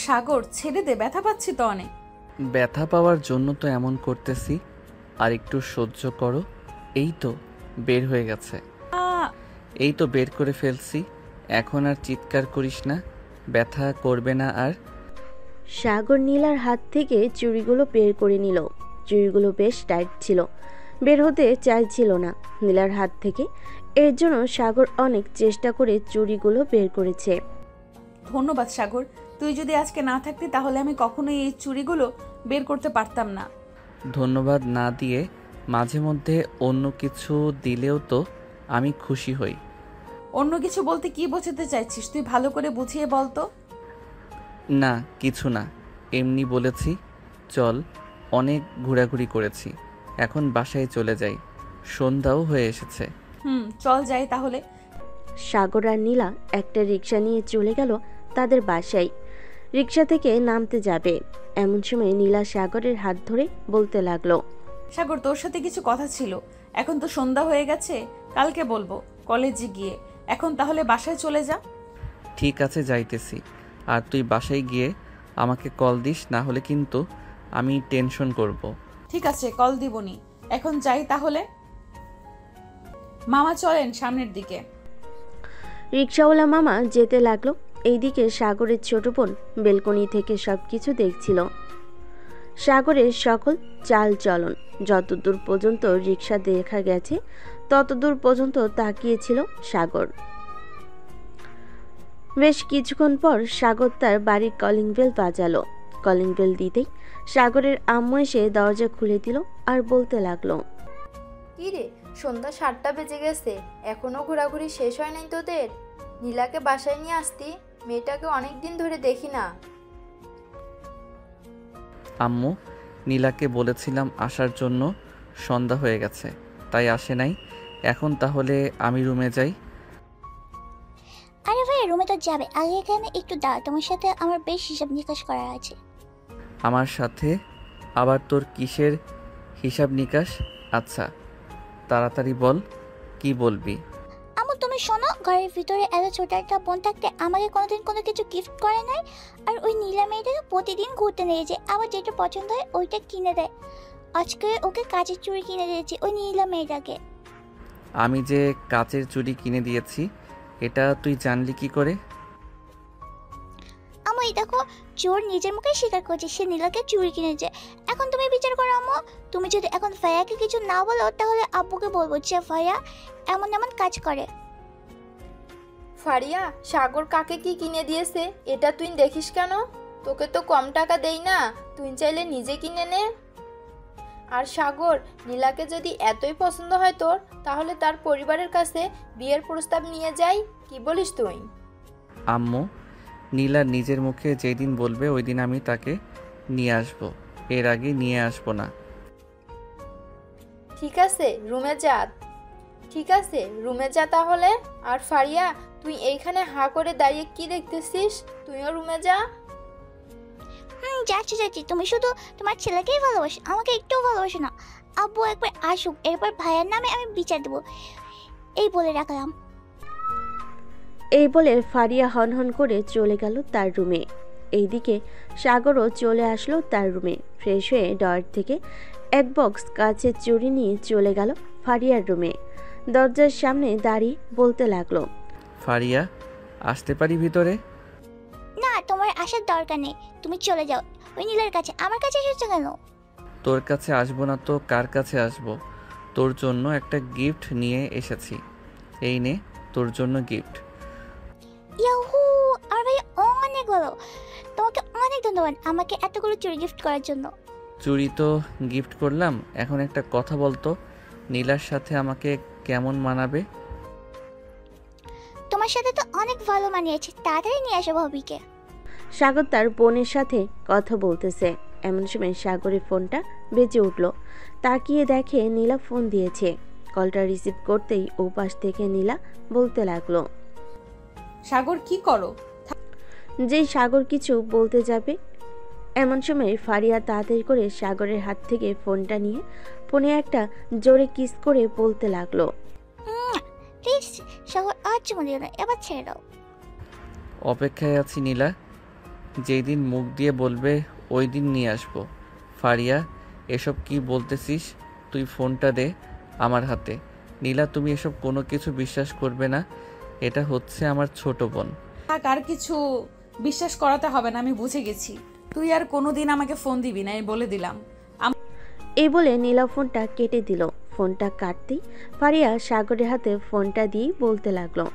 সাগর ছেড়ে দে, ব্যথা পাচ্ছি তো অনেক। ব্যথা পাওয়ার জন্য তো এমন করতেছি, আর একটু সহ্য করো। এই তো বের হয়ে গেছে। আ এই তো বের করে ফেলছি। এখন আর চিৎকার করিস না, ব্যথা করবে না আর। সাগর নীলার হাত থেকে চুড়িগুলো বের করে নিল। চুড়িগুলো বেশ টাইট ছিল, বের হতে চাইছিল না নীলার হাত থেকে। এর জন্য সাগর অনেক চেষ্টা করে চুড়িগুলো বের করেছে। ধন্যবাদ সাগর, তুই যদি আজকে না থাকতি তাহলে আমি কখনোই এই চুড়িগুলো বের করতে পারতাম না। ধন্যবাদ না দিয়ে মাঝে মধ্যে অন্য কিছু দিলেও তো আমি খুশি হই। অন্য কিছু বলতে কি বোঝাতে চাইছিস? তুই ভালো করে বুঝিয়ে বল তো। না কিছু না, এমনি বলেছি। চল, অনেক ঘোরাঘুরি করেছি, এখন বাসায় চলে যাই, সন্ধ্যাও হয়ে এসেছে। চল যাই তাহলে। সাগর আর নীলা একটা রিক্সা নিয়ে চলে গেল তাদের বাসায়। রিক্সা থেকে নামতে যাবে এমন সময় নীলা সাগরের হাত ধরে বলতে লাগলো, সাগর, তোর সাথে কিছু কথা ছিল। এখন তো সন্ধ্যা হয়ে গেছে, কালকে বলবো কলেজে গিয়ে। এখন তাহলে বাসায় চলে যা। ঠিক আছে, যাইতেছি। আর তুই বাসায় গিয়ে আমাকে কল দিস, না হলে কিন্তু আমি টেনশন করব। ঠিক আছে, কল দিবনি। এখন যাই তাহলে। মামা চলেন সামনের দিকে। রিক্সাওয়ালা মামা যেতে লাগলো। এইদিকে সাগরের ছোট বোন বেলকনি থেকে সবকিছু দেখছিল। সাগরের সকল চাল চলন যতদূর পর্যন্ত রিক্সা দেখা গেছে ততদূর পর্যন্ত তাকিয়েছিল সাগর। বেশ কিছুক্ষণ পর সাগর তার বাড়ির কলিং বেল বাজালো। কলিং বেল দিতেই সাগরের আম্মু এসে দরজা খুলে দিল আর বলতে লাগলো, কি রে, সন্ধ্যা 7টা বেজে গেছে, এখনো ঘোরাঘুরি শেষ হয় নাই তোদের? নীলাকে বাসায় নিয়ে আসতি, মেয়েটাকে অনেক দিন ধরে দেখি না। আম্মু, নীলাকে বলেছিলাম আসার জন্য, সন্ধ্যা হয়ে গেছে তাই আসে নাই। এখন তাহলে আমি রুমে যাই। আরে ভাই, রুমে তো যাবে, আগে এখানে একটু দাঁড়া, তোমার সাথে আমার বেশ হিসাব নিকাশ করার আছে। আমার সাথে আবার তোর কিসের হিসাব নিকাশ? আচ্ছা তাড়াতাড়ি বল, কি বলবি? আমু তুমি শোনো, ঘরের ভিতরে এত ছোট একটা বোন থাকতে আমাকে কোনোদিন কোনো কিছু গিফট করে নাই। আর ওই নীলা মেয়েটাকে প্রতিদিন ঘুরতে নিয়ে যায়, আবার যেটা পছন্দ হয় ওইটা কিনে দেয়। আজকে ওকে কাচের চুড়ি কিনে দিয়েছি ওই নীলা মেয়েটাকে। আমি যে কাচের চুড়ি কিনে দিয়েছি এটা তুই জানলি কি করে? আমু এই দেখো, চোর নিজের মুখে স্বীকার করছে সে নীলাকে চুড়ি কিনেছে। এখন তুমি বিচার করো আমু, তুমি যদি এখন ফায়াকে কিছু না বলো তাহলে আব্বুকে বলবো যে ফায়া এমন এমন কাজ করে। ফারিয়া, সাগর কাকে কি কিনে দিয়েছে এটা তুই দেখিস কেন? তোকে তো কম টাকা দেই না, তুই চাইলে নিজে কিনে নে। আর সাগর, নীলাকে যদি এতই পছন্দ হয় তোর, তাহলে তার পরিবারের কাছে বিয়ের প্রস্তাব নিয়ে যাই, কি বলিস তুই? আম্মু, নীলা নিজের মুখে যেদিন বলবে ওই দিন আমি তাকে নিয়ে আসব, এর আগে নিয়ে আসব না। ঠিক আছে রুমে যা। ঠিক আছে রুমে যা তাহলে। আর ফারিয়া, তুই এইখানে হাঁ করে দাঁড়িয়ে কি দেখতেছিস? তুইও রুমে যা। যাচ্ছি যাচ্ছি, তুমি শুধু তোমার ছেলেকেই ভালোবাসো, আমাকে একটুও ভালোবাসো না। আব্বু একবার আসুক, এরপর ভাইয়ের নামে আমি বিচার দেবো, এই বলে রাখলাম। এই বলে ফারিয়া হনহন করে চলে গেল তার রুমে। এইদিকে সাগরও চলে আসলো তার রুমে। ফ্রেশ হয়ে ডয়ার থেকে এক বক্স কাচের চুড়ি নিয়ে চলে গেল ফারিয়ার রুমে। দরজার সামনে দাঁড়িয়ে বলতে লাগলো, ফারিয়া, আসতে পারি ভিতরে? না, তোমার আসার দরকার নেই, তুমি চলে যাও ওই নীলার কাছে। আমার কাছে এসেছো কেন? তোর কাছে আসবো না তো কার কাছে আসবো? তোর জন্য একটা গিফট নিয়ে এসেছি, এই নে তোর জন্য গিফট। ইয়াহু, আর ভাই অনেক ভালো, তোমাকে অনেক ধন্যবাদ আমাকে এতগুলো চুড়ি গিফট করার জন্য। চুড়ি তো গিফট করলাম, এখন একটা কথা বলতো, নীলার সাথে আমাকে কেমন মানাবে? তোমার সাথে তো অনেক ভালো মানিয়েছে, তাড়াতাড়ি নিয়ে আসো ভাবিকে। সাগর তার বোনের সাথে কথা বলতেছে এমন সময় সাগরের ফোনটা বেজে উঠল। তাকিয়ে দেখে নীলা ফোন দিয়েছে। কলটা রিসিভ করতেই ও পাশ থেকে নীলা বলতে লাগলো, সাগর কি করো? যেই সাগর কিছু বলতে যাবে এমন সময় ফারিয়া তাড়াতাড়ি করে সাগরের হাত থেকে ফোনটা নিয়ে ফোনে একটা জোরে কিস করে বলতে লাগলো, প্লিজ সাগর, আর চুমু দিও না, এবার ছেড়ে দাও। অপেক্ষায় আছি নীলা, যেই দিন মুখ দিয়ে বলবে ওই দিন নিয়ে আসবো। ফারিয়া, এসব কি বলতেছিস? তুই ফোনটা দে আমার হাতে। নীলা, তুমি এসব কোনো কিছু বিশ্বাস করবে না। এটা হচ্ছে আমার ছোট বোন। থাক, আর কিছু বিশ্বাস করাতে হবে না, আমি বুঝে গেছি। তুই আর কোনোদিন আমাকে ফোন দিবি না, এই বলে দিলাম। এই বলে নীলা ফোনটা কেটে দিল। ফোনটা কাটতেই ফারিয়া সাগরের হাতে ফোনটা দিয়েই বলতে লাগলো,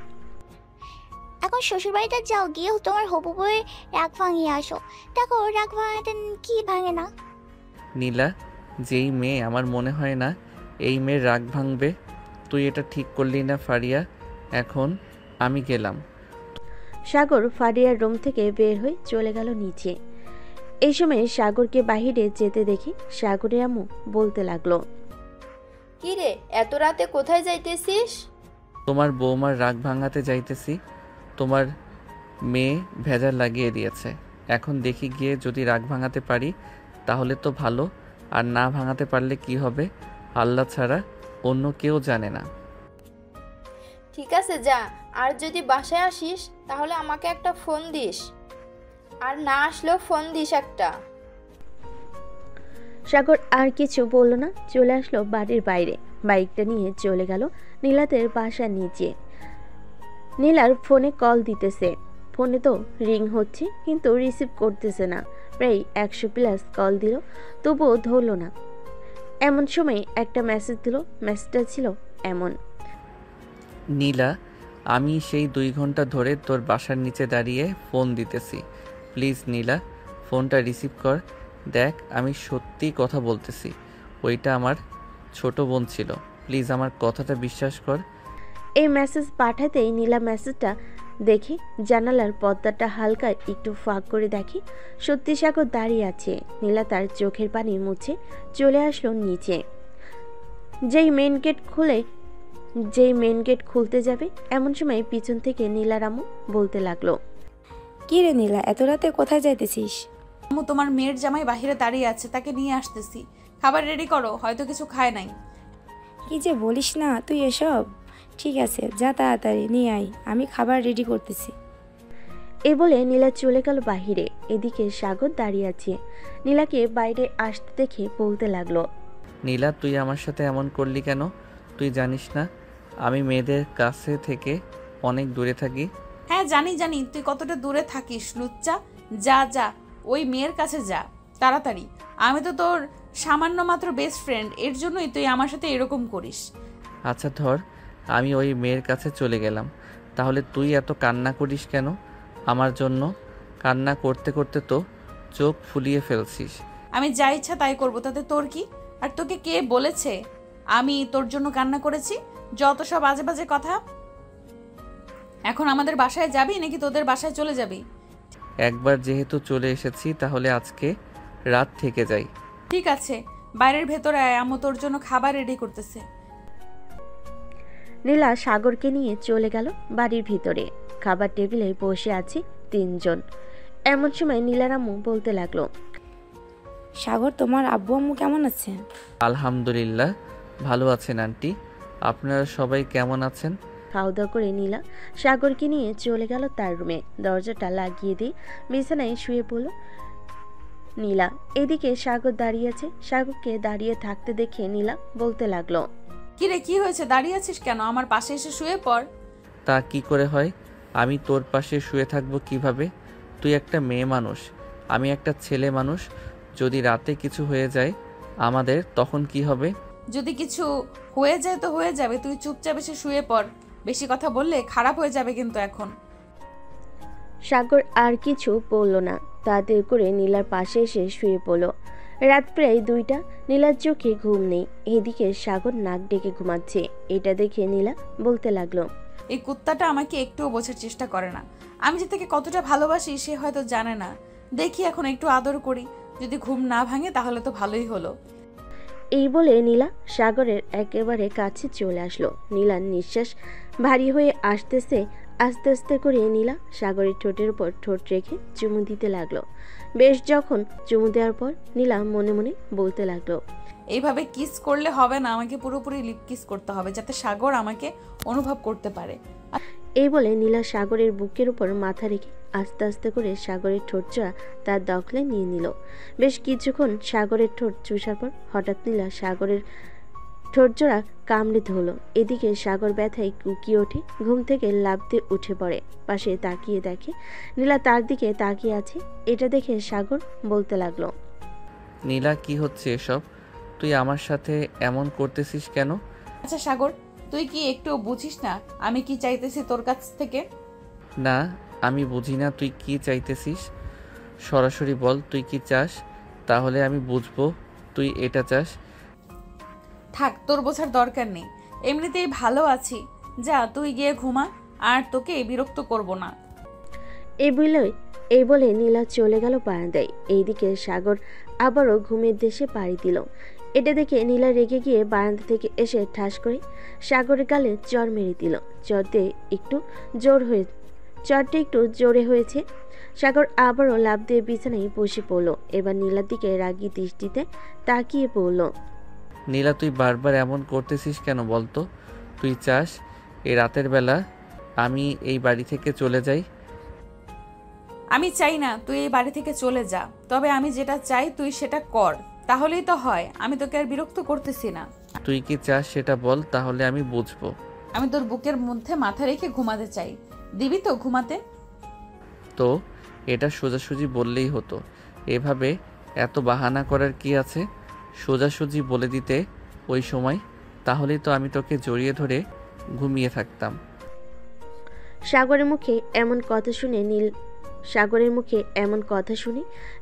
এখন শ্বশুরবাড়িতে যাও, গিয়ে তোমার হবু বউয়ের রাগ ভাঙিয়ে আসো। দেখো রাগ ভাঙাতে কি ভাঙে না। নীলা, যেই মেয়ে আমার মনে হয় না এই মেয়ের রাগ ভাঙবে। তুই এটা ঠিক করলি না ফারিয়া। এখন আমি গেলাম। সাগর ফারিয়ার রুম থেকে বের হয়ে চলে গেল নিচে। এই সময় সাগরকে বাহিরে যেতে দেখে সাগরের আম্মু বলতে লাগলো, কি রে, এত রাতে কোথায় যাইতেছিস? তোমার বৌমার রাগ ভাঙাতে যাইতেছি। তোমার মেয়ে ভেজাল লাগিয়ে দিয়েছে। এখন দেখি গিয়ে যদি রাগ ভাঙাতে পারি তাহলে তো ভালো, আর না ভাঙাতে পারলে কি হবে আল্লাহ ছাড়া অন্য কেউ জানে না। ঠিক আছে যা, আর যদি বাসায় আসিস তাহলে আমাকে একটা ফোন দিস, আর না আসলেও ফোন দিস একটা। সাগর আর কিছু বলল না, চলে আসলো বাড়ির বাইরে। বাইকটা নিয়ে চলে গেল নীলাদের বাসার নিচে। নীলার ফোনে কল দিতেছে, ফোনে তো রিং হচ্ছে কিন্তু রিসিভ করতেছে না। প্রায় 100+ কল দিল, তবুও ধরল না। এমন সময় একটা মেসেজ দিল। মেসেজটা ছিল এমন, নীলা, আমি সেই 2 ঘন্টা ধরে তোর বাসার নিচে দাঁড়িয়ে ফোন দিতেছি। প্লিজ নীলা, ফোনটা রিসিভ কর। দেখ, আমি সত্যি কথা বলতেছি। ওইটা আমার ছোট বোন ছিল। প্লিজ আমার কথাটা বিশ্বাস কর। এই মেসেজ পাঠাতেই নীলা মেসেজটা দেখে জানালার পর্দাটা হালকা একটু ফাঁক করে দেখে সত্যি সাগর দাঁড়িয়ে আছে। নীলা তার চোখের পানি মুছে চলে আসলো নিচে। যেই মেন গেট খুলতে যাবে এমন সময় পিছন থেকে নীলার আম্মু বলতে লাগলো, কি রে নীলা, এত রাতে কোথায় যাইতেছিস? আম্মু, তোমার মেয়ের জামাই বাহিরে দাঁড়িয়ে আছে, তাকে নিয়ে আসতেছি। খাবার রেডি করো, হয়তো কিছু খায় নাই। কি যে বলিস না তুই এসব। ঠিক আছে, যা তাড়াতাড়ি নিয়ে আয়, আমি খাবার রেডি করতেছি। এ বলে নীলা চলে গেল বাহিরে। এদিকে সাগর দাঁড়িয়ে আছে। নীলাকে বাইরে আসতে দেখে বলতে লাগলো, নীলা, তুই আমার সাথে এমন করলি কেন? তুই জানিস না আমি মেয়েদের কাছে থেকে অনেক দূরে থাকি? হ্যাঁ জানি জানি, তুই কতটা দূরে থাকিস লুচ্চা। যা যা, ওই মেয়ের কাছে যা তাড়াতাড়ি। আমি তো তোর সামান্য মাত্র বেস্ট ফ্রেন্ড, এর জন্যই তুই আমার সাথে এরকম করিস। আচ্ছা ধর, আমি ওই মেয়ের কাছে চলে গেলাম। তাহলে তুই এত কান্না করিস কেন আমার জন্য? কান্না করতে করতে তো চোখ ফুলিয়ে ফেলছিস। আমি যা ইচ্ছা তাই করবো, তাতে তোর কি? আর তোকে কে বলেছে আমি তোর জন্য কান্না করেছি? যত সব বাজে বাজে কথা। এখন আমাদের বাসায় যাবি নাকি তোদের বাসায় চলে যাবি? একবার যেহেতু চলে এসেছি তাহলে আজকে রাত থেকে যাই। ঠিক আছে, বাইরের ভেতরে আয়, আম্মু তোর জন্য খাবার রেডি করতেছে। নীলা সাগরকে নিয়ে চলে গেল বাড়ির ভিতরে। খাবার টেবিলে বসে আছে 3 জন। এমন সময় নীলার আম্মু বলতে লাগলো, সাগর, তোমার আব্বু আম্মু কেমন আছে? আলহামদুলিল্লাহ ভালো আছেন আন্টি। আপনারা সবাই কেমন আছেন? খাওয়া দাওয়া করে নীলা সাগরকে নিয়ে চলে গেল তার রুমে। দরজাটা লাগিয়ে দিয়ে বিছানায় শুয়ে পড়ল নীলা। এদিকে সাগর দাঁড়িয়ে আছে। সাগরকে দাঁড়িয়ে থাকতে দেখে নীলা বলতে লাগলো, কিরে, কি হয়েছে? দাঁড়িয়ে আছিস কেন? আমার পাশে এসে শুয়ে পড়। তা কি করে হয়? আমি তোর পাশে শুয়ে থাকবো কিভাবে? তুই একটা মেয়ে মানুষ, আমি একটা ছেলে মানুষ। যদি রাতে কিছু হয়ে যায় আমাদের, তখন কি হবে? যদি কিছু হয়ে যায় তো হয়ে যাবে, তুই চুপচাপ এসে শুয়ে পড়। বেশি কথা বললে খারাপ হয়ে যাবে কিন্তু এখন। সাগর আর কিছু বলল না, তাড়াতাড়ি করে নীলার পাশে এসে শুয়ে পড়ল। রাত প্রায় 2টা। নীলার চোখে ঘুম নেই। এদিকে সাগর নাক ডেকে ঘুমাচ্ছে। এটা দেখে নীলা বলতে লাগলো, এই কুত্তাটা আমাকে একটুও বোঝার চেষ্টা করে না। আমি যে তাকে কতটা ভালোবাসি সে হয়তো জানে না। দেখি এখন একটু আদর করি, যদি ঘুম না ভাঙে তাহলে তো ভালোই হলো। এই বলে নীলা সাগরের একেবারে কাছে চলে আসলো। নীলার নিঃশ্বাস ভারী হয়ে আসতেছে। আস্তে আস্তে করে নীলা সাগরের ঠোঁটের উপর ঠোঁট রেখে চুমু দিতে লাগলো। বেশ যখন চুমু দেওয়ার পর নীলা মনে মনে বলতে লাগলো, এইভাবে কিস করলে হবে না, আমাকে পুরোপুরি লিপ কিস করতে হবে যাতে সাগর আমাকে অনুভব করতে পারে। এই বলে নীলা সাগরের বুকের উপর মাথা রেখে আস্তে আস্তে করে সাগরের ঠোঁটজোড়া তার দখলে নিয়ে নিল। বেশ কিছুক্ষণ সাগরের ঠোঁট চুষার পর হঠাৎ নীলা সাগরের ঠোঁটজোড়া কামড়ে ধরল। এদিকে সাগর ব্যথায় কুকিয়ে ওঠে, ঘুম থেকে লাফ দিয়ে উঠে পড়ে। পাশে তাকিয়ে দেখে নীলা তার দিকে তাকিয়ে আছে। এটা দেখে সাগর বলতে লাগলো, নীলা, কি হচ্ছে এসব? তুই আমার সাথে এমন করতেছিস কেন? আচ্ছা সাগর, তুই কি একটু বুঝিস না আমি কি চাইতেছি তোর কাছ থেকে? না, আমি বুঝি না তুই কি চাইতেছিস। সরাসরি বল তুই কি চাস, তাহলে আমি বুঝবো তুই এটা চাস। থাক, তোর বোঝার দরকার নেই, এমনিতেই ভালো আছি। যা তুই গিয়ে ঘুমা, আর তোকে বিরক্ত করব না। এই বলে নীলা চলে গেল বারান্দায়। এইদিকে সাগর আবারও ঘুমের দেশে পাড়ি দিল। এটা দেখে নীলা রেগে গিয়ে বারান্দা থেকে এসে ঠাস করে সাগরের গালে চড় মেরে দিল। চড়টা একটু জোরে হয়েছে। সাগর আবারও লাফ দিয়ে বিছানায় বসে পড়ল। এবার নীলার দিকে রাগী দৃষ্টিতে তাকিয়ে পড়ল। নীলা, তুই বারবার এমন করতেছিস কেন বলতো? তুই চাস এই রাতের বেলা আমি এই বাড়ি থেকে চলে যাই? আমি চাই না তুই এই বাড়ি থেকে চলে যা, তবে আমি যেটা চাই তুই সেটা কর, তাহলেই তো হয়। আমি তোকে আর বিরক্ত করতেছি না। তুই কি চাস সেটা বল, তাহলে আমি বুঝবো। আমি তোর বুকের মধ্যে মাথা রেখে ঘুমাতে চাই, দিবি তো ঘুমাতে? তো এটা সোজাসুজি বললেই হতো, এভাবে এত বাহানা করার কি আছে? সোজাসুজি বলে দিতে ওই সময়, তাহলেই তো আমি তোকে জড়িয়ে ধরে ঘুমিয়ে থাকতাম। সাগরের মুখে এমন কথা শুনে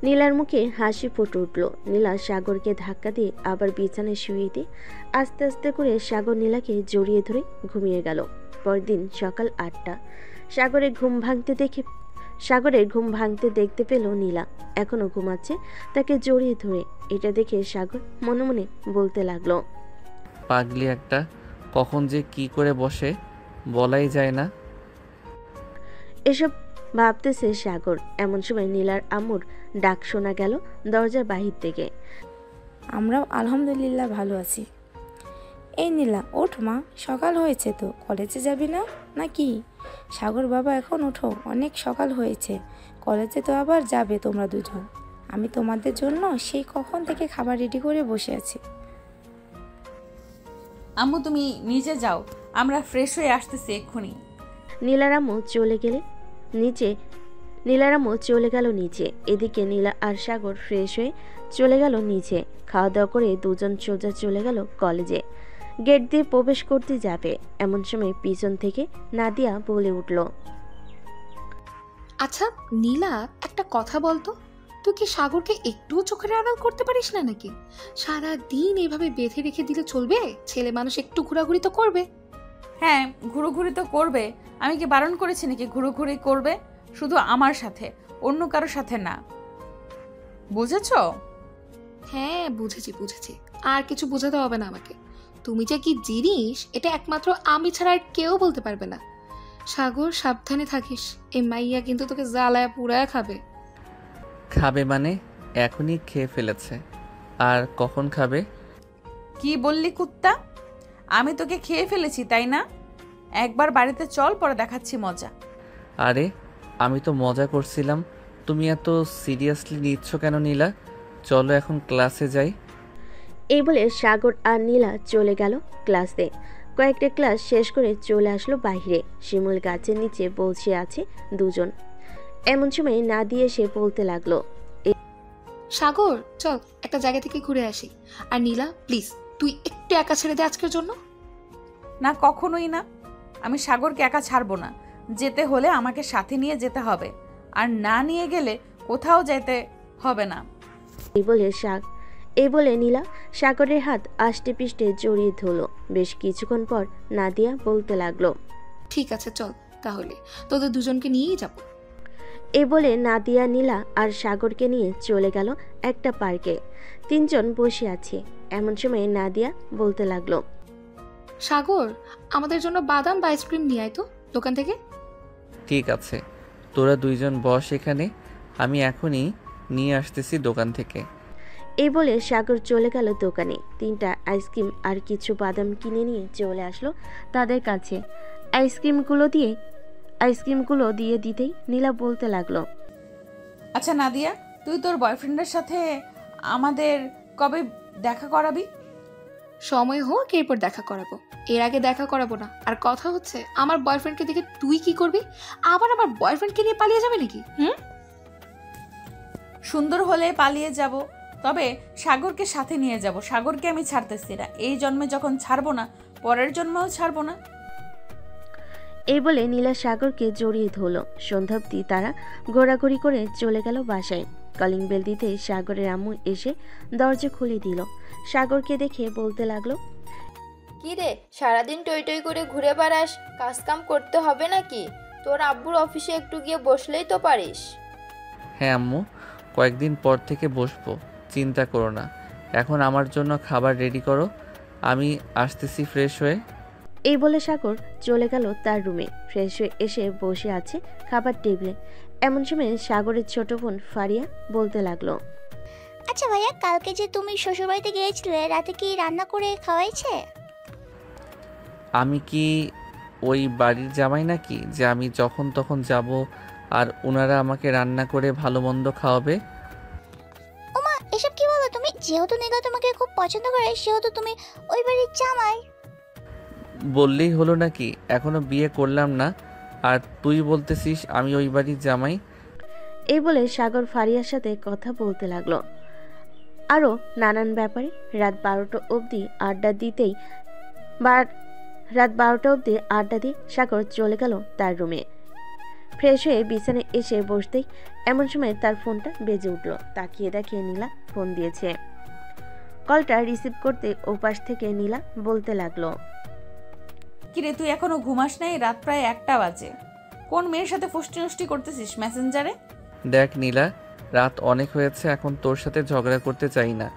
নীলার মুখে হাসি ফুটে উঠল। নীলা সাগরকে ধাক্কা দিয়ে আবার বিছানায় শুয়ে দিয়ে আস্তে আস্তে করে সাগর নীলাকে জড়িয়ে ধরে ঘুমিয়ে গেল। পরদিন সকাল 8টা। সাগরের ঘুম ভাঙতে দেখতে পেল নীলা এখনো ঘুমাচ্ছে, তাকে জড়িয়ে ধরে। এটা দেখে সাগর মনে মনে বলতে লাগলো, পাগলি একটা, কখন যে কি করে বসে বলাই যায় না। এসব ভাবতেছে সাগর। এমন সময় নীলার আম্মুর ডাক শোনা গেল দরজার বাহির থেকে। আমরাও আলহামদুলিল্লাহ ভালো আছি। এই নীলা, ওঠ মা, সকাল হয়েছে তো, কলেজে যাবি না নাকি? সাগর বাবা, এখন ওঠো, অনেক সকাল হয়েছে, কলেজে তো আবার যাবে তোমরা দুজন। আমি তোমাদের জন্য সেই কখন থেকে খাবার রেডি করে বসে আছি। আম্মু তুমি নিচে যাও, আমরা ফ্রেশ হয়ে আসতেছি এক্ষুনি। নীলার আম্মু চলে গেল নিচে। এদিকে নীলা আর সাগর ফ্রেশ হয়ে চলে গেল নিচে। খাওয়া দাওয়া করে দুজন সোজা চলে গেল কলেজে। গেট দিয়ে প্রবেশ করতে যাবে এমন সময় পিছন থেকে নাদিয়া বলে উঠল, আচ্ছা নীলা, একটা কথা বলতো, তুই কি সাগরকে একটুও চোখের আড়াল করতে পারিস না নাকি? সারা দিন এভাবে বেঁধে রেখে দিলে চলবে? ছেলে মানুষ একটু ঘোরাঘুরি তো করবে। হ্যাঁ, ঘুরোঘুরি তো করবে। আমি কি বারণ করেছি নাকি ঘুরোঘুরি করবে? শুধু আমার সাথে, অন্য কারোর সাথে না, বুঝেছো? হ্যাঁ বুঝেছি, আর কিছু বোঝাতে হবে না আমাকে। তুমি যে কি জিনিস এটা একমাত্র আমি ছাড়া আর কেউ বলতে পারবে না। সাগর, সাবধানে থাকিস, এই মাইয়া কিন্তু তোকে জ্বালায় পুরায় খাবে। খাবে মানে এখনই খেয়ে ফেলেছে, আর কখন খাবে? কি বললি কুত্তা? আমি তোকে খেয়ে ফেলেছি তাই না? একবার বাড়িতে চল, পরে দেখাচ্ছি মজা। আরে আমি তো মজা করছিলাম, তুমি এত সিরিয়াসলি নিচ্ছ কেন নীলা? চলো এখন ক্লাসে যাই। এই বলে সাগর আর নীলা চলে গেল ক্লাসে। কয়েকটা ক্লাস শেষ করে চলে আসলো বাইরে। শিমুল গাছের নিচে বসে আছে দুজন। এমন সময় নাদিয়া এসে বলতে লাগলো, সাগর চল একটা জায়গা থেকে ঘুরে আসি। আর নীলা প্লিজ তুই একটু একা ছেড়ে দে আজকের জন্য। না, কখনোই না। আমি সাগরকে একা ছাড়বো না। যেতে হলে আমাকে সাথে নিয়ে যেতে হবে, আর না নিয়ে গেলে কোথাও যেতে হবে না। এই বলে নীলা সাগরের হাত আষ্টে পিষ্টে জড়িয়ে ধরল। বেশ কিছুক্ষণ পর নাদিয়া বলতে লাগলো, ঠিক আছে চল তাহলে, তোদের দুজনকে নিয়েই যাব। এই বলে নাদিয়া নীলা আর সাগরকে নিয়ে চলে গেল একটা পার্কে। তিনজন বসে আছে। এমন সময় নাদিয়া বলতে লাগলো, সাগর, আমাদের জন্য বাদাম বা আইসক্রিম নিয়ে আয় তো দোকান থেকে। ঠিক আছে, তোরা দুইজন বস এখানে, আমি এখনই নিয়ে আসতেছি দোকান থেকে। এই বলে সাগর চলে গেল দোকানে। 3টা আইসক্রিম আর কিছু বাদাম কিনে নিয়ে চলে আসলো তাদের কাছে। আইসক্রিমগুলো দিয়ে আইসক্রিমগুলো দিয়ে দিতেই নীলা বলতে লাগলো, আচ্ছা নাদিয়া, তুই তোর বয়ফ্রেন্ডের সাথে আমাদের কবে দেখা করাবি? সময় হোক এরপর দেখা করাবো, এর আগে দেখা করাবো না। আর কথা হচ্ছে, আমার বয়ফ্রেন্ডকে দেখে তুই কি করবি? আবার আমার বয়ফ্রেন্ডকে নিয়ে পালিয়ে যাবে নাকি? সুন্দর হলে পালিয়ে যাব, তবে সাগরকে সাথে নিয়ে যাব। সাগরকে আমি ছাড়তেছি না, এই জন্মে যখন ছাড়বো না, পরের জন্মেও ছাড়বো না। এই বলে নীলা সাগরকে জড়িয়ে ধরল। সন্ধ্যাব্দি তারা ঘোরাঘুরি করে চলে গেল বাসায়। কলিং বেল দিতে সাগরের আম্মু এসে দরজা খুলে দিল। সাগরকে দেখে বলতে লাগলো, কি রে, সারাদিন টই টই করে ঘুরে বেড়াস, কাজ কাম করতে হবে নাকি? তোর আব্বুর অফিসে একটু গিয়ে বসলেই তো পারিস। হ্যাঁ আম্মু, কয়েকদিন পর থেকে বসবো, চিন্তা করো না। এখন আমার জন্য খাবার রেডি করো, আমি আসতেছি ফ্রেশ হয়ে। এই বলে সাগর চলে গেল তার রুমে। ফ্রেশ হয়ে এসে বসে আছে খাবার টেবিলে। এমন সময় সাগরের ছোট বোন ফারিয়া বলতে লাগলো, আচ্ছা ভাইয়া, কালকে যে তুমি শ্বশুরবাড়িতে গিয়েছিলে, রাতে কি রান্না করে খাওয়াইছে? আমি কি ওই বাড়ির জামাই নাকি যে আমি যখন তখন যাব আর ওনারা আমাকে রান্না করে ভালো মন্দ খাওয়াবে? ওমা, এসব কি বলো তুমি? যেহেতু নীলা তোমাকে খুব পছন্দ করে, সেহেতু তুমি ওই বাড়ির জামাই। বললেই হলো নাকি? এখনো বিয়ে করলাম না আর তুই বলতেছিস আমি ওই বাড়ির জামাই? এই বলে সাগর ফারিয়ার সাথে কথা বলতে লাগলো আরও নানান ব্যাপারে। রাত 12টা অবধি আড্ডা দিয়ে সাগর চলে গেল তার রুমে। ফ্রেশ হয়ে বিছানায় এসে বসতেই এমন সময় তার ফোনটা বেজে উঠল। তাকিয়ে দেখে নীলা ফোন দিয়েছে। কলটা রিসিভ করতে ওপাশ থেকে নীলা বলতে লাগলো, কিরে, তুই এখনো ঘুমাস নাই? রাত প্রায় 1টা বাজে। কোন মেয়ের সাথে ফুষ্টি নষ্টি করতেছিস মেসেঞ্জারে? দেখ নীলা, রাত অনেক হয়েছে, এখন তোর সাথে ঝগড়া করতে চাই না।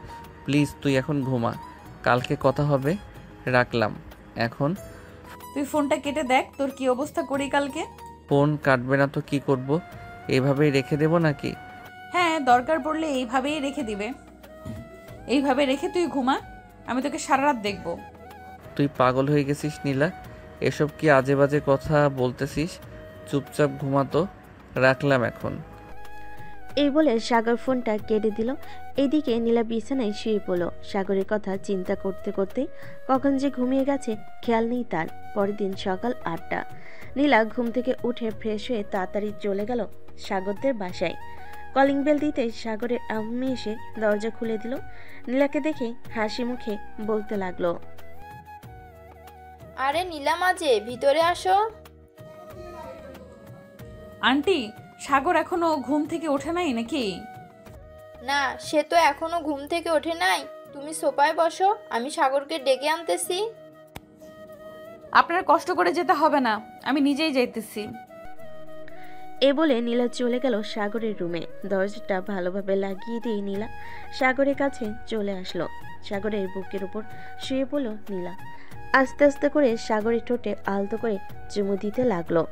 প্লিজ তুই এখন ঘুমা, কালকে কথা হবে। রাখলাম এখন। তুই ফোনটা কেটে দেখ তোর কি অবস্থা করি কালকে। ফোন কাটবে না তো কি করব? এভাবেই রেখে দেব নাকি? হ্যাঁ, দরকার পড়লে এইভাবেই রেখে দিবে। এইভাবে রেখে তুই ঘুমা, আমি তোকে সারা রাত দেখবো। তুই পাগল হয়ে গেছিস নীলা? এসব কি আজে বাজে কথা বলতেছিস? চুপচাপ ঘুমাতো। রাখলাম এখন। এই বলে সাগর ফোনটা কেটে দিল। এইদিকে নীলা বিছানায় শুয়ে পড়ল। সাগরের কথা চিন্তা করতে করতে কখন যে ঘুমিয়ে গেছে খেয়াল নেই তার। পরের দিন সকাল 8টা। নীলা ঘুম থেকে উঠে ফ্রেশ হয়ে তাড়াতাড়ি চলে গেল সাগরদের বাসায়। কলিং বেল দিতে সাগরের আম্মি এসে দরজা খুলে দিল। নীলাকে দেখে হাসি মুখে বলতে লাগলো, আরে নীলা মাঝে, ভিতরে আসো। আন্টি, সাগর এখনো ঘুম থেকে ওঠে নাই নাকি? না, সে তো এখনো ঘুম থেকে ওঠে নাই। তুমি সোফায় বসো, আমি সাগরকে ডেকে আনতেছি। আপনার কষ্ট করে যেতে হবে না, আমি নিজেই যাইতেছি। এ বলে নীলা চলে গেল সাগরের রুমে। দরজাটা ভালোভাবে লাগিয়ে দিয়ে নীলা সাগরের কাছে চলে আসলো। সাগরের বুকের উপর শুয়ে পড়ল নীলা। আস্তে আস্তে করে সাগরের ঠোঁটে আলতো করে চুমু দিতে লাগলো।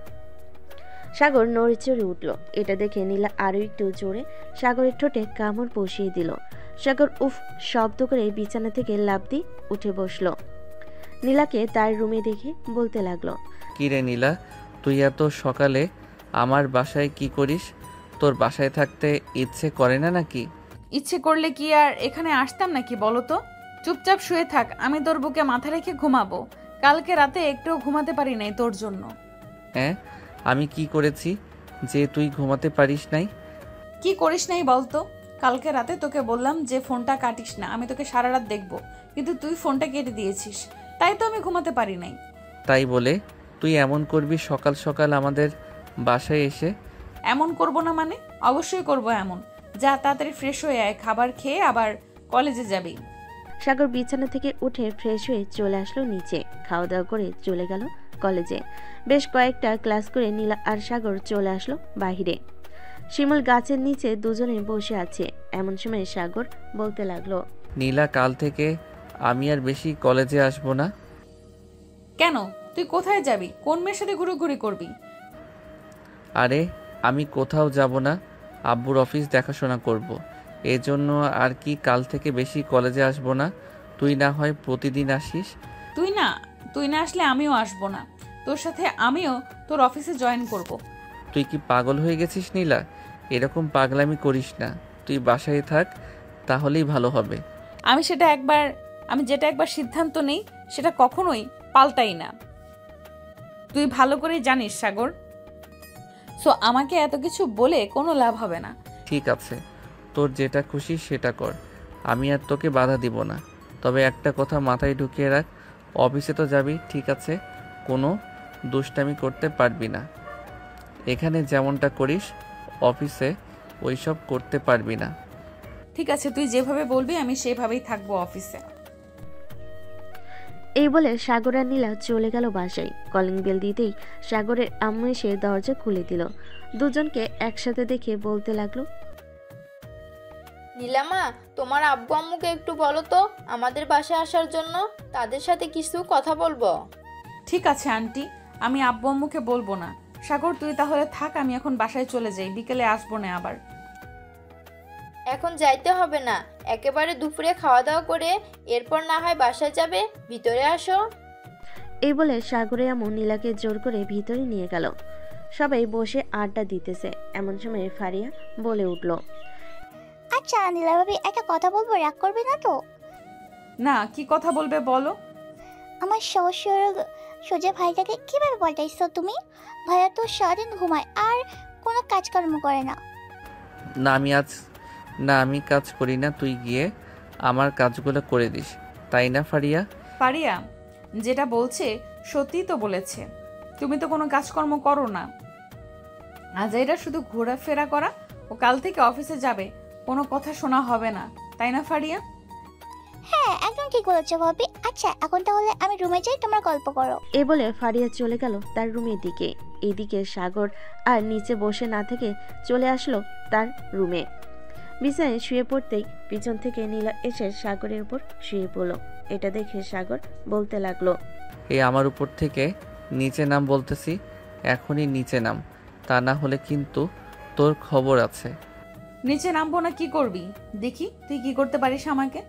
সাগর নড়ে চড়ে উঠল। এটা দেখে নীলা আরো একটু জোরে সাগরের ঠোঁটে কামড় বসিয়ে দিল। সাগর উফ শব্দ করে বিছানা থেকে লাফ দিয়ে উঠে বসলো। নীলাকে তার রুমে দেখে বলতে লাগলো, কি রে নীলা, তুই এত সকালে আমার বাসায় কি করিস? তোর বাসায় থাকতে ইচ্ছে করে না নাকি? ইচ্ছে করলে কি আর এখানে আসতাম নাকি বলো তো? চুপচাপ শুয়ে থাক, আমি তোর বুকে মাথা রেখে ঘুমাবো। কালকে রাতে একটুও ঘুমাতে পারি নাই তোর জন্য। হ্যাঁ, আমি কি করেছি যে তুই ঘুমাতে পারিস নাই? কি করিস নাই বলতো? কালকে রাতে তোকে বললাম যে ফোনটা কাটিস না, আমি তোকে সারা রাত দেখবো, কিন্তু তুই ফোনটা কেটে দিয়েছিস, তাই তো আমি ঘুমাতে পারি নাই। তাই বলে তুই এমন করবি সকাল সকাল আমাদের বাসায় এসে? এমন করব না মানে? অবশ্যই করব এমন। যা তাড়াতাড়ি ফ্রেশ হয়ে আয়, খাবার খেয়ে আবার কলেজে যাবি। সাগর বিছানা থেকে উঠে ফ্রেশ হয়ে চলে আসলো নিচে। খাওয়া দাওয়া করে চলে গেল কলেজে। বেশ কয়েকটা ক্লাস করে নীলা আর সাগর চলে আসলো বাহিরে। শিমুল গাছের নিচে দুজনে বসে আছে। এমন সময় সাগর বলতে লাগলো, নীলা, কাল থেকে আমি আর বেশি কলেজে আসবো না। কেন? তুই কোথায় যাবি? কোন মেয়ের সাথে ঘুরোঘুরি করবি? আরে আমি কোথাও যাব না, আব্বুর অফিস দেখাশোনা করব। এজন্য আর কি কাল থেকে বেশি কলেজে আসবো না। তুই না হয় প্রতিদিন আসিস। তুই না আসলে আমিও আসবো না। তোর সাথে আমিও তোর অফিসে জয়েন করব। তুই কি পাগল হয়ে গেছিস নীলা? এরকম পাগলামি করিস না, তুই বাসায় থাক, তাহলেই ভালো হবে। আমি যেটা একবার সিদ্ধান্ত নেই সেটা কখনোই পাল্টাই না, তুই ভালো করেই জানিস সাগর। সো আমাকে এত কিছু বলে কোনো লাভ হবে না। ঠিক আছে, তোর যেটা খুশি সেটা কর, আমি আর তোকে বাধা দিব না। তবে একটা কথা মাথায় ঢুকিয়ে রাখ, অফিসে তো যাবি ঠিক আছে, কোনো দুষ্টামি করতে পারবি না। এখানে যেমনটা করিস অফিসে ওইসব করতে পারবি না। ঠিক আছে, তুই যেভাবে বলবি আমি সেভাবেই থাকবো অফিসে। এই বলে সাগর আর নীলা চলে গেল বাসায়। কলিং বেল দিতেই সাগরের আম্মু এসে দরজা খুলে দিল। দুজনকে একসাথে দেখে বলতে লাগলো, নীলামা, তোমার আব্বু আম্মুকে একটু বলো তো আমাদের বাসায় আসার জন্য, তাদের সাথে কিছু কথা বলবো। ঠিক আছে আন্টি, আমি আব্বু আম্মুকে বলবো না। সাগর তুই তাহলে থাক, আমি এখন বাসায় চলে যাই, বিকেলে আসবো না আবার। এখন যাইতে হবে না, একেবারে দুপুরে খাওয়া দাওয়া করে এরপর না হয় বাসায় যাবে, ভিতরে আসো। এই বলে সাগরের আম্মু নীলাকে জোর করে ভিতরে নিয়ে গেল। সবাই বসে আড্ডা দিতেছে, এমন সময় ফারিয়া বলে উঠল, আচ্ছা নীলা ভাবি, একটা কথা বলবো, রাগ করবে না তো? না, কি কথা বলবে বলো। আমার সোজা ভাইটাকে কিভাবে পাল্টাইছো তুমি? ভাইয়া তো সারাদিন ঘুমায় আর কোনো কাজকর্ম করে না। আমি কাজ করি না, তুই গিয়ে আমার কাজগুলো করে দিস, তাই না ফারিয়া? ফারিয়া যেটা বলছে সত্যিই তো বলেছে, তুমি তো কোনো কাজকর্ম করো না। আজাইরা শুধু ঘোরাফেরা করা, ও কাল থেকে অফিসে যাবে, কোনো কথা শোনা হবে না, তাই না ফারিয়া? হ্যাঁ একদম ঠিক বলেছো ভাবি। আচ্ছা এখন তাহলে আমি রুমে যাই, তোমরা গল্প করো। এ বলে ফারিয়া চলে গেল তার রুমের দিকে। এইদিকে সাগর আর নিচে বসে না থেকে চলে আসলো তার রুমে। বিছানায় শুয়ে পড়তেই পিছন থেকে নীলা এসে সাগরের উপর শুয়ে পড়ল। এটা দেখে সাগর বলতে লাগলো, আমার উপর থেকে নিচে নাম বলতেছি, এখনই নিচে নাম, তা না হলে কিন্তু তোর খবর আছে। নিচে নামবো না, কি করবি দেখি তুই কি করতে পারিস আমাকে।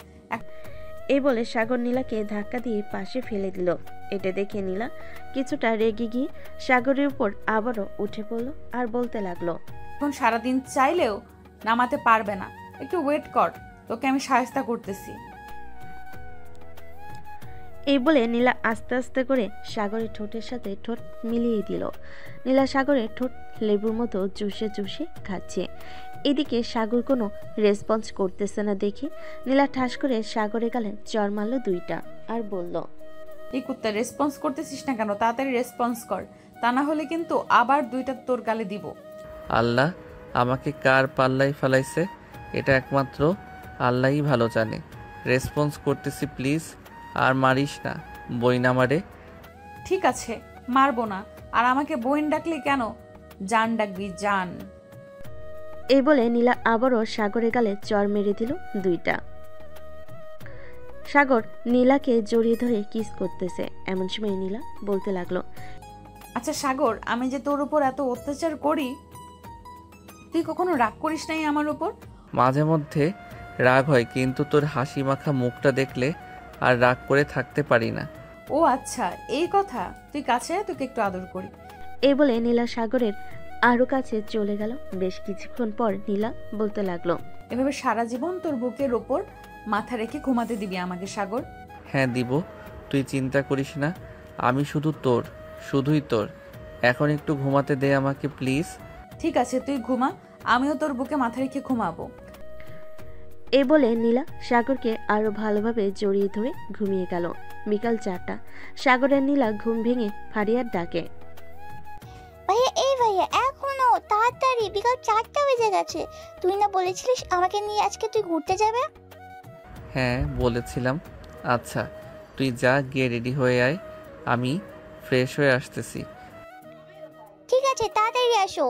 এই বলে সাগর নীলাকে ধাক্কা দিয়ে পাশে ফেলে দিল। এটা দেখে নীলা কিছুটা রেগে গিয়ে সাগরের উপর আবারও উঠে পড়ল আর বলতে লাগলো, এখন সারাদিন চাইলেও নামাতে পারবে না, একটু ওয়েট কর, তোকে আমি সাহায্য করতেছি। এই বলে নীলা আস্তে আস্তে করে সাগরের ঠোঁটের সাথে ঠোঁট মিলিয়ে দিল। নীলা সাগরের ঠোঁট লেবুর মতো চুষে চুষে খাচ্ছে। এদিকে সাগর কোনো রেসপন্স করতেছে না দেখে নীলা ঠাস করে সাগরে গালে চড় মারল দুইটা আর বলল, এই কুত্তা রেসপন্স করতেছিস না কেন? তাড়াতাড়ি রেসপন্স কর, তা না হলে কিন্তু আবার দুইটা তোর গালে দিব। আল্লাহ আমাকে কার পাল্লাই ফেলাইছে এটা একমাত্র আল্লাহই ভালো জানে। রেসপন্স করতেছি প্লিজ, আর মারিস না, বই না মারে। ঠিক আছে, মারবো না। আর আমাকে বোন ডাকলি কেন? জান ডাকবি, জান। এই বলে নীলা আবারও সাগরের গালে চড় মেরে দিল দুইটা। সাগর নীলাকে জড়িয়ে ধরে কিস করতেছে। এমন সময় নীলা বলতে লাগলো, আচ্ছা সাগর, আমি যে তোর উপর এত অত্যাচার করি, তুই কখনো রাগ করিস নাই আমার উপর? মাঝে মধ্যে রাগ হয়, কিন্তু তোর হাসি মাখা মুখটা দেখলে আর রাগ করে থাকতে পারি না। ও আচ্ছা, এই কথা। তুই কাছে আয়, তোকে একটু আদর করি। এই বলে নীলা সাগরের আরো কাছে চলে গেল। বেশ কিছুক্ষণ পর নীলা বলতে লাগলো, এভাবে সারা জীবন তোর বুকের ওপর মাথা রেখে ঘুমাতে দিবি আমাকে সাগর? হ্যাঁ দিব, তুই চিন্তা করিস না, আমি শুধু তোর, শুধুই তোর। এখন একটু ঘুমাতে দে আমাকে প্লিজ। ঠিক আছে, তুই ঘুমা, আমিও তোর বুকে মাথা রেখে ঘুমাবো। এই বলে নীলা সাগরকে আরো ভালোভাবে জড়িয়ে ধরে ঘুমিয়ে গেল। বিকাল 4টা। সাগরের নীলা ঘুম ভেঙে ফারিয়ার ডাকে, ভাইয়া এই ভাইয়া এখনো তাড়াতাড়ি, বিকাল 4টা বেজে গেছে। তুই না বলেছিলিস আমাকে নিয়ে আজকে তুই ঘুরতে যাবে? হ্যাঁ বলেছিলাম। আচ্ছা তুই যা, গিয়ে রেডি হয়ে আয়, আমি ফ্রেশ হয়ে আসতেছি। ঠিক আছে তাড়াতাড়ি আসো।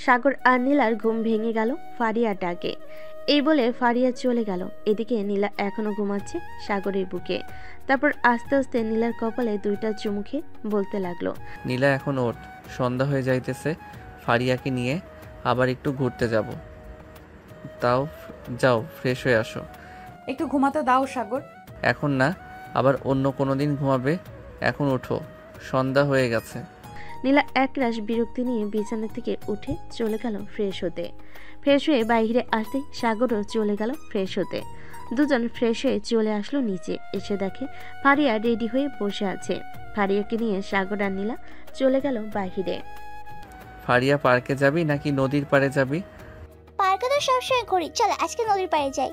সাগর আর নীলার ঘুম ভেঙে গেল ফারিয়ার ডাকে। এই বলে ফারিয়া চলে গেল। এদিকে নীলা এখনো ঘুমাচ্ছে সাগরের বুকে। তারপর আস্তে আস্তে নীলার কপালে দুইটা চুমুকে বলতে লাগলো, নীলা এখন ওঠ, সন্ধ্যা হয়ে যাইতেছে, ফারিয়াকে নিয়ে আবার একটু ঘুরতে যাব। তাও যাও ফ্রেশ হয়ে আসো। একটু ঘুমাতে দাও সাগর। এখন না, আবার অন্য কোনো দিন ঘুমাবে। এখন ওঠো, সন্ধ্যা হয়ে গেছে। নীলা একরাশ বিরক্তি নিয়ে বিছানা থেকে উঠে চলে গেল ফ্রেশ হতে। ফ্রেশ হয়ে বাইরে আসতেই সাগরও চলে গেল ফ্রেশ হতে। দুজন ফ্রেশ হয়ে চলে আসলো নিচে। এসে দেখে ফারিয়া রেডি হয়ে বসে আছে। ফারিয়াকে নিয়ে সাগর আর নীলা চলে গেল বাইরে। ফারিয়া, পার্কে যাবি নাকি নদীর পাড়ে যাবি? পার্কে তো সবসময় করি, চল আজকে নদীর পাড়ে যাই।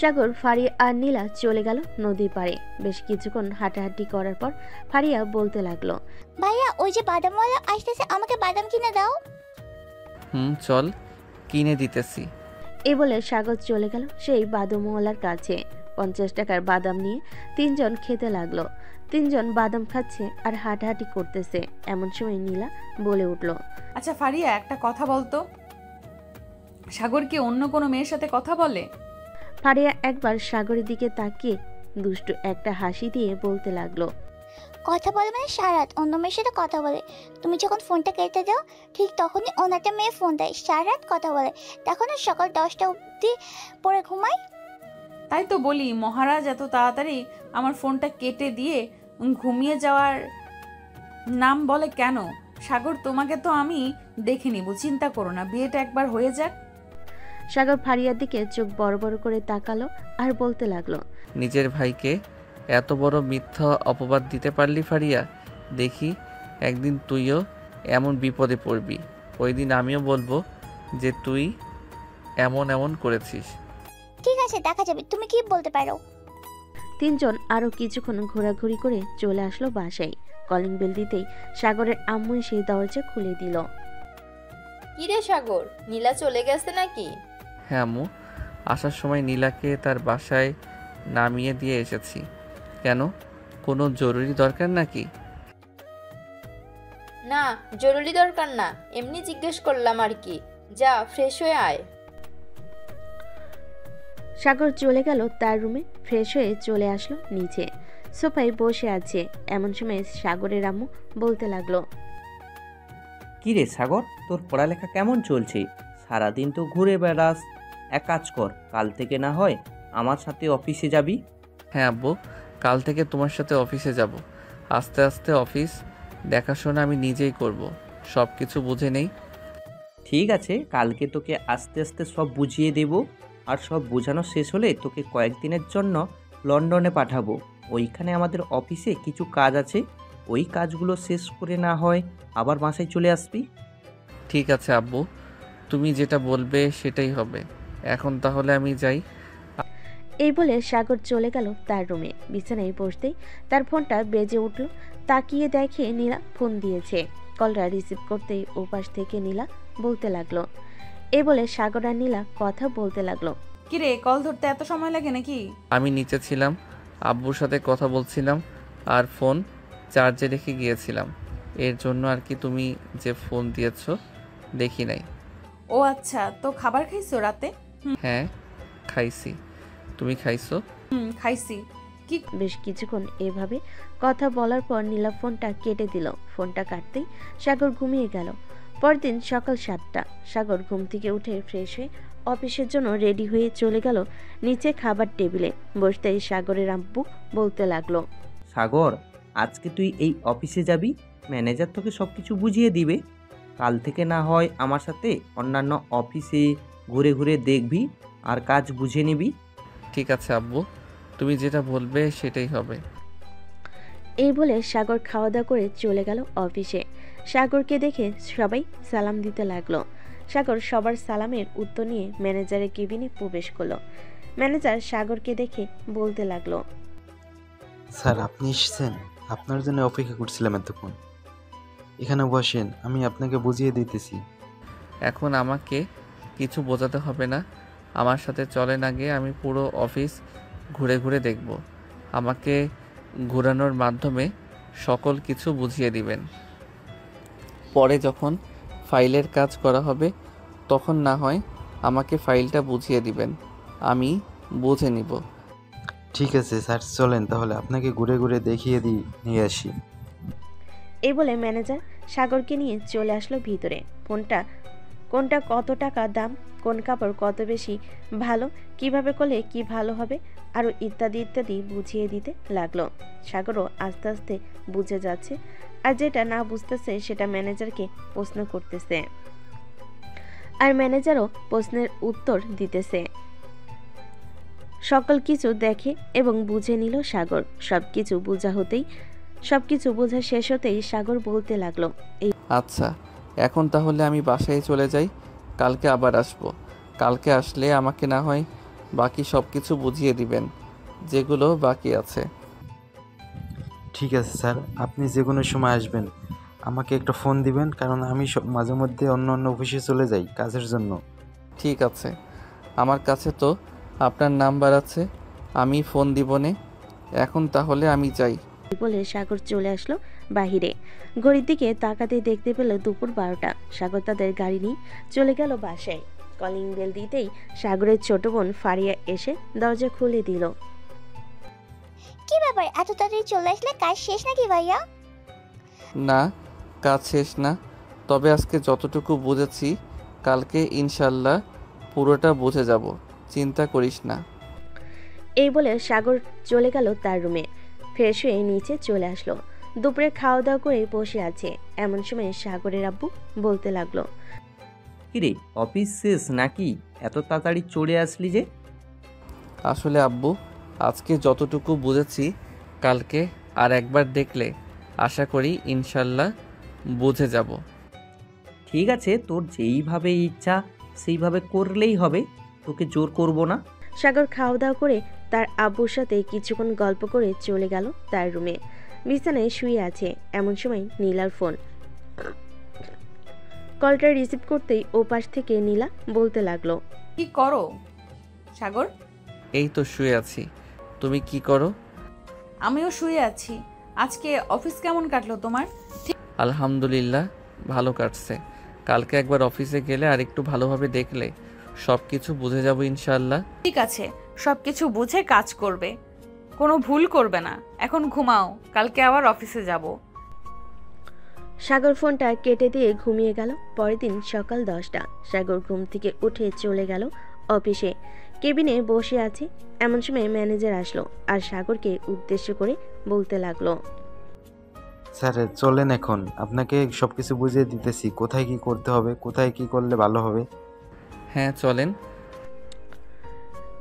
সাগর, ফারিয়া আর নীলা চলে গেল নদীর পাড়ে। বেশ কিছুক্ষণ হাঁটাহাঁটি করার পর ফারিয়া বলতে লাগলো, ভাইয়া ওই যে বাদামওয়ালা আসতেছে, আমাকে বাদাম কিনে দাও। চল, কিনে দিতেছি। এ বলে সাগর চলে গেল সেই বাদামওয়ালার কাছে। 50 টাকার বাদাম নিয়ে তিনজন খেতে লাগলো। তিনজন বাদাম খাচ্ছে আর হাঁটাহাঁটি করতেছে। এমন সময় নীলা বলে উঠল, আচ্ছা ফারিয়া, একটা কথা বলতো, সাগর কি অন্য কোনো মেয়ের সাথে কথা বলে? ফারিয়া একবার সাগরের দিকে তাকিয়ে দুষ্টু একটা হাসি দিয়ে বলতে লাগলো, কথা বলে মানে সারাত অন্য মেয়ের সাথে কথা বলে। তুমি যখন ফোনটা কেটে দাও ঠিক তখনই অন্য একটা মেয়ে ফোন দেয়, সারাত কথা বলে। তখন সকাল 10টা অবধি পরে ঘুমাই। তাই তো বলি, মহারাজ এত তাড়াতাড়ি আমার ফোনটা কেটে দিয়ে ঘুমিয়ে যাওয়ার নাম বলে কেন? সাগর, তোমাকে তো আমি দেখে নিব, চিন্তা করো না, বিয়েটা একবার হয়ে যাক। সাগর ফারিয়ার দিকে চোখ বড় বড় করে তাকালো আর বলতে লাগলো, নিজের ভাইকে এত বড় মিথ্যা অপবাদ দিতে পারলি ফারিয়া? দেখি একদিন তুইও এমন বিপদে পড়বি। ওই দিন আমিও বলবো যে তুই এমন করেছিস। ঠিক আছে, দেখা যাবে, তুমি কি বলতে পারো। তিনজন আরো কিছুক্ষণ ঘোরাঘুরি করে চলে আসলো বাসায়। কলিং বেল দিতেই সাগরের আম্মু সেই দরজা খুলে দিল। কিরে সাগর, নীলা চলে গেছে নাকি? হ্যাঁ আম্মু, আসার সময় নীলাকে তার বাসায় নামিয়ে দিয়ে এসেছি। কেন, কোনো জরুরি দরকার নাকি? না, জরুরি দরকার না, এমনি জিজ্ঞেস করলাম আর কি। যা ফ্রেশ হয়ে আয়। সাগর চলে গেল তার রুমে। ফ্রেশ হয়ে চলে আসলো নিচে, সোফায় বসে আছে। এমন সময় সাগরের আম্মু বলতে লাগলো, কি রে সাগর, তোর পড়ালেখা কেমন চলছে? সারাদিন তো ঘুরে বেড়াস। এক কাজ কর, কাল থেকে না হয় আমার সাথে অফিসে যাবি। হ্যাঁ আব্বু, কাল থেকে তোমার সাথে অফিসে যাব। আস্তে আস্তে অফিস দেখাশোনা আমি নিজেই করব, সব কিছু বুঝে নেই। ঠিক আছে, কালকে তোকে আস্তে আস্তে সব বুঝিয়ে দেব। আর সব বোঝানো শেষ হলে তোকে কয়েকদিনের জন্য লন্ডনে পাঠাবো। ওইখানে আমাদের অফিসে কিছু কাজ আছে, ওই কাজগুলো শেষ করে না হয় আবার বাসায় চলে আসবি। ঠিক আছে আব্বু, তুমি যেটা বলবে সেটাই হবে। এখন তাহলে আমি যাই। এই বলে সাগর চলে গেল তার রুমে। বিছানায় বসতেই তার ফোনটা বেজে উঠল। তাকিয়ে দেখে নীলা ফোন দিয়েছে। কলটা রিসিভ করতেই ওপাশ থেকে নীলা বলতে লাগলো। এই বলে সাগর আর নীলা কথা বলতে লাগলো। কিরে, কল ধরতে এত সময় লাগে নাকি? আমি নিচে ছিলাম, আব্বুর সাথে কথা বলছিলাম আর ফোন চার্জে রেখে গিয়েছিলাম, এর জন্য আর কি। তুমি যে ফোন দিয়েছো দেখি নাই। ও আচ্ছা, তো খাবার খাইছো রাতে? হ্যাঁ খাইছি, তুমি খাইছো? খাইছি। কি? বেশ কিছুক্ষণ এভাবে কথা বলার পর নীলা ফোনটা কেটে দিল। ফোনটা কাটতেই সাগর ঘুমিয়ে গেল। পরদিন সকাল 7টা। সাগর ঘুম থেকে উঠে ফ্রেশ হয়ে অফিসের জন্য রেডি হয়ে চলে গেল নিচে খাবার টেবিলে। বসতেই সাগরের আব্বু বলতে লাগলো, সাগর, আজকে তুই এই অফিসে যাবি, ম্যানেজার তোকে সব কিছু বুঝিয়ে দিবে। কাল থেকে না হয় আমার সাথে অন্যান্য অফিসে ঘুরে ঘুরে দেখবি আর কাজ বুঝে নিবি। ঠিক আছে আব্বু, তুমি যেটা বলবে সেটাই হবে। এই বলে সাগর খাওয়া দাওয়া করে চলে গেল অফিসে। সাগরকে দেখে সবাই সালাম দিতে লাগলো। সাগর সবার সালামের উত্তর নিয়ে ম্যানেজারের কেবিনে প্রবেশ করলো। ম্যানেজার সাগরকে দেখে বলতে লাগলো, স্যার আপনি এসেছেন, আপনার জন্য অপেক্ষা করছিলাম এতক্ষণ। এখানে বসেন, আমি আপনাকে বুঝিয়ে দিতেছি। এখন আমাকে কিছু বোঝাতে হবে না, আমার সাথে চলেন আগে, আমি পুরো অফিস ঘুরে ঘুরে দেখব। আমাকে ঘোরানোর মাধ্যমে সকল কিছু বুঝিয়ে দিবেন। পরে যখন ফাইলের কাজ করা হবে তখন না হয় আমাকে ফাইলটা বুঝিয়ে দিবেন, আমি বুঝে নিব। ঠিক আছে স্যার, চলেন তাহলে আপনাকে ঘুরে ঘুরে দেখিয়ে নিয়ে আসি। এই বলে ম্যানেজার সাগরকে নিয়ে চলে আসলো ভিতরে। ফোনটা কোনটা কত টাকা দাম, কোন কাপড় কত বেশি ভালো, কিভাবে করলে কি ভালো হবে, আরও ইত্যাদি ইত্যাদি বুঝিয়ে দিতে লাগলো। সাগরও আস্তে আস্তে বুঝে যাচ্ছে, আর যেটা না বুঝতেছে সেটা ম্যানেজারকে প্রশ্ন করতেছে, আর ম্যানেজারও প্রশ্নের উত্তর দিতেছে। সকল কিছু দেখে এবং বুঝে নিল সাগর। সবকিছু বোঝা শেষ হতেই সাগর বলতে লাগলো, আচ্ছা, এখন তাহলে আমি বাসায় চলে যাই, কালকে আবার আসবো। কালকে আসলে আমাকে না হয় বাকি সব কিছু বুঝিয়ে দিবেন, যেগুলো বাকি আছে। ঠিক আছে স্যার, আপনি যে কোনো সময় আসবেন, আমাকে একটা ফোন দিবেন, কারণ আমি মাঝে মধ্যে অন্য অফিসে চলে যাই কাজের জন্য। ঠিক আছে, আমার কাছে তো আপনার নাম্বার আছে, আমি ফোন দিবনে। এখন তাহলে আমি যাই। বলে সাগর চলে আসলো বাহিরে। ঘড়ির দিকে তাকাতে দেখতে পেল দুপুর 12টা। সাগর তাদের গাড়ি নিয়ে চলে গেল বাসায়। কলিং বেল দিতেই সাগরের ছোট বোন ফারিয়া এসে দরজা খুলে দিল। কি ব্যাপার, এত তাড়াতাড়ি চলে আসলে? কাজ শেষ নাকি ভাইয়া? না, কাজ শেষ না, তবে আজকে যতটুকু বুঝেছি কালকে ইনশাল্লাহ পুরোটা বুঝে যাব, চিন্তা করিস না। এই বলে সাগর চলে গেল তার রুমে। ফ্রেশ হয়ে নিচে চলে আসলো। দুপুরে খাওয়া দাওয়া করে বসে আছে, এমন সময় সাগরের আব্বু বলতে লাগলো, কিরে, অফিস শেষ নাকি? এত তাড়াতাড়ি চলে আসলি যে? আসলে আব্বু, আজকে যতটুকু বুঝেছি কালকে আর একবার দেখলে আশা করি ইনশাল্লাহ বুঝে যাব। ঠিক আছে, তোর যেইভাবে ইচ্ছা সেইভাবে করলেই হবে, তোকে জোর করব না। সাগর খাওয়া দাওয়া করে তার আব্বুর সাথে কিছুক্ষণ গল্প করে চলে গেল তার রুমে। বিছানায় শুয়ে আছে, এমন সময় নীলার ফোন। কলটা রিসিভ করতেই ওপাশ থেকে নীলা বলতে লাগলো, কি করো সাগর? এই তো শুয়ে আছি, তুমি কি করো? আমিও শুয়ে আছি। আজকে অফিস কেমন কাটলো তোমার? আলহামদুলিল্লাহ, ভালো কাটছে। কালকে একবার অফিসে গেলে আর একটু ভালোভাবে দেখলে সব কিছু বুঝে যাব ইনশাল্লাহ। ঠিক আছে, সবকিছু বুঝে কাজ করবে, কোনো ভুল করবে না। এখন ঘুমাও, কালকে আবার অফিসে যাব। সাগর ফোনটা কেটে দিয়ে ঘুমিয়ে গেল। পরের দিন সকাল 10টা। সাগর ঘুম থেকে উঠে চলে গেল অফিসে। কেবিনে বসে আছে, এমন সময় ম্যানেজার আসলো আর সাগরকে উদ্দেশ্য করে বলতে লাগলো, স্যার চলেন, এখন আপনাকে সব কিছু বুঝিয়ে দিতেছি, কোথায় কি করতে হবে, কোথায় কি করলে ভালো হবে। হ্যাঁ চলেন।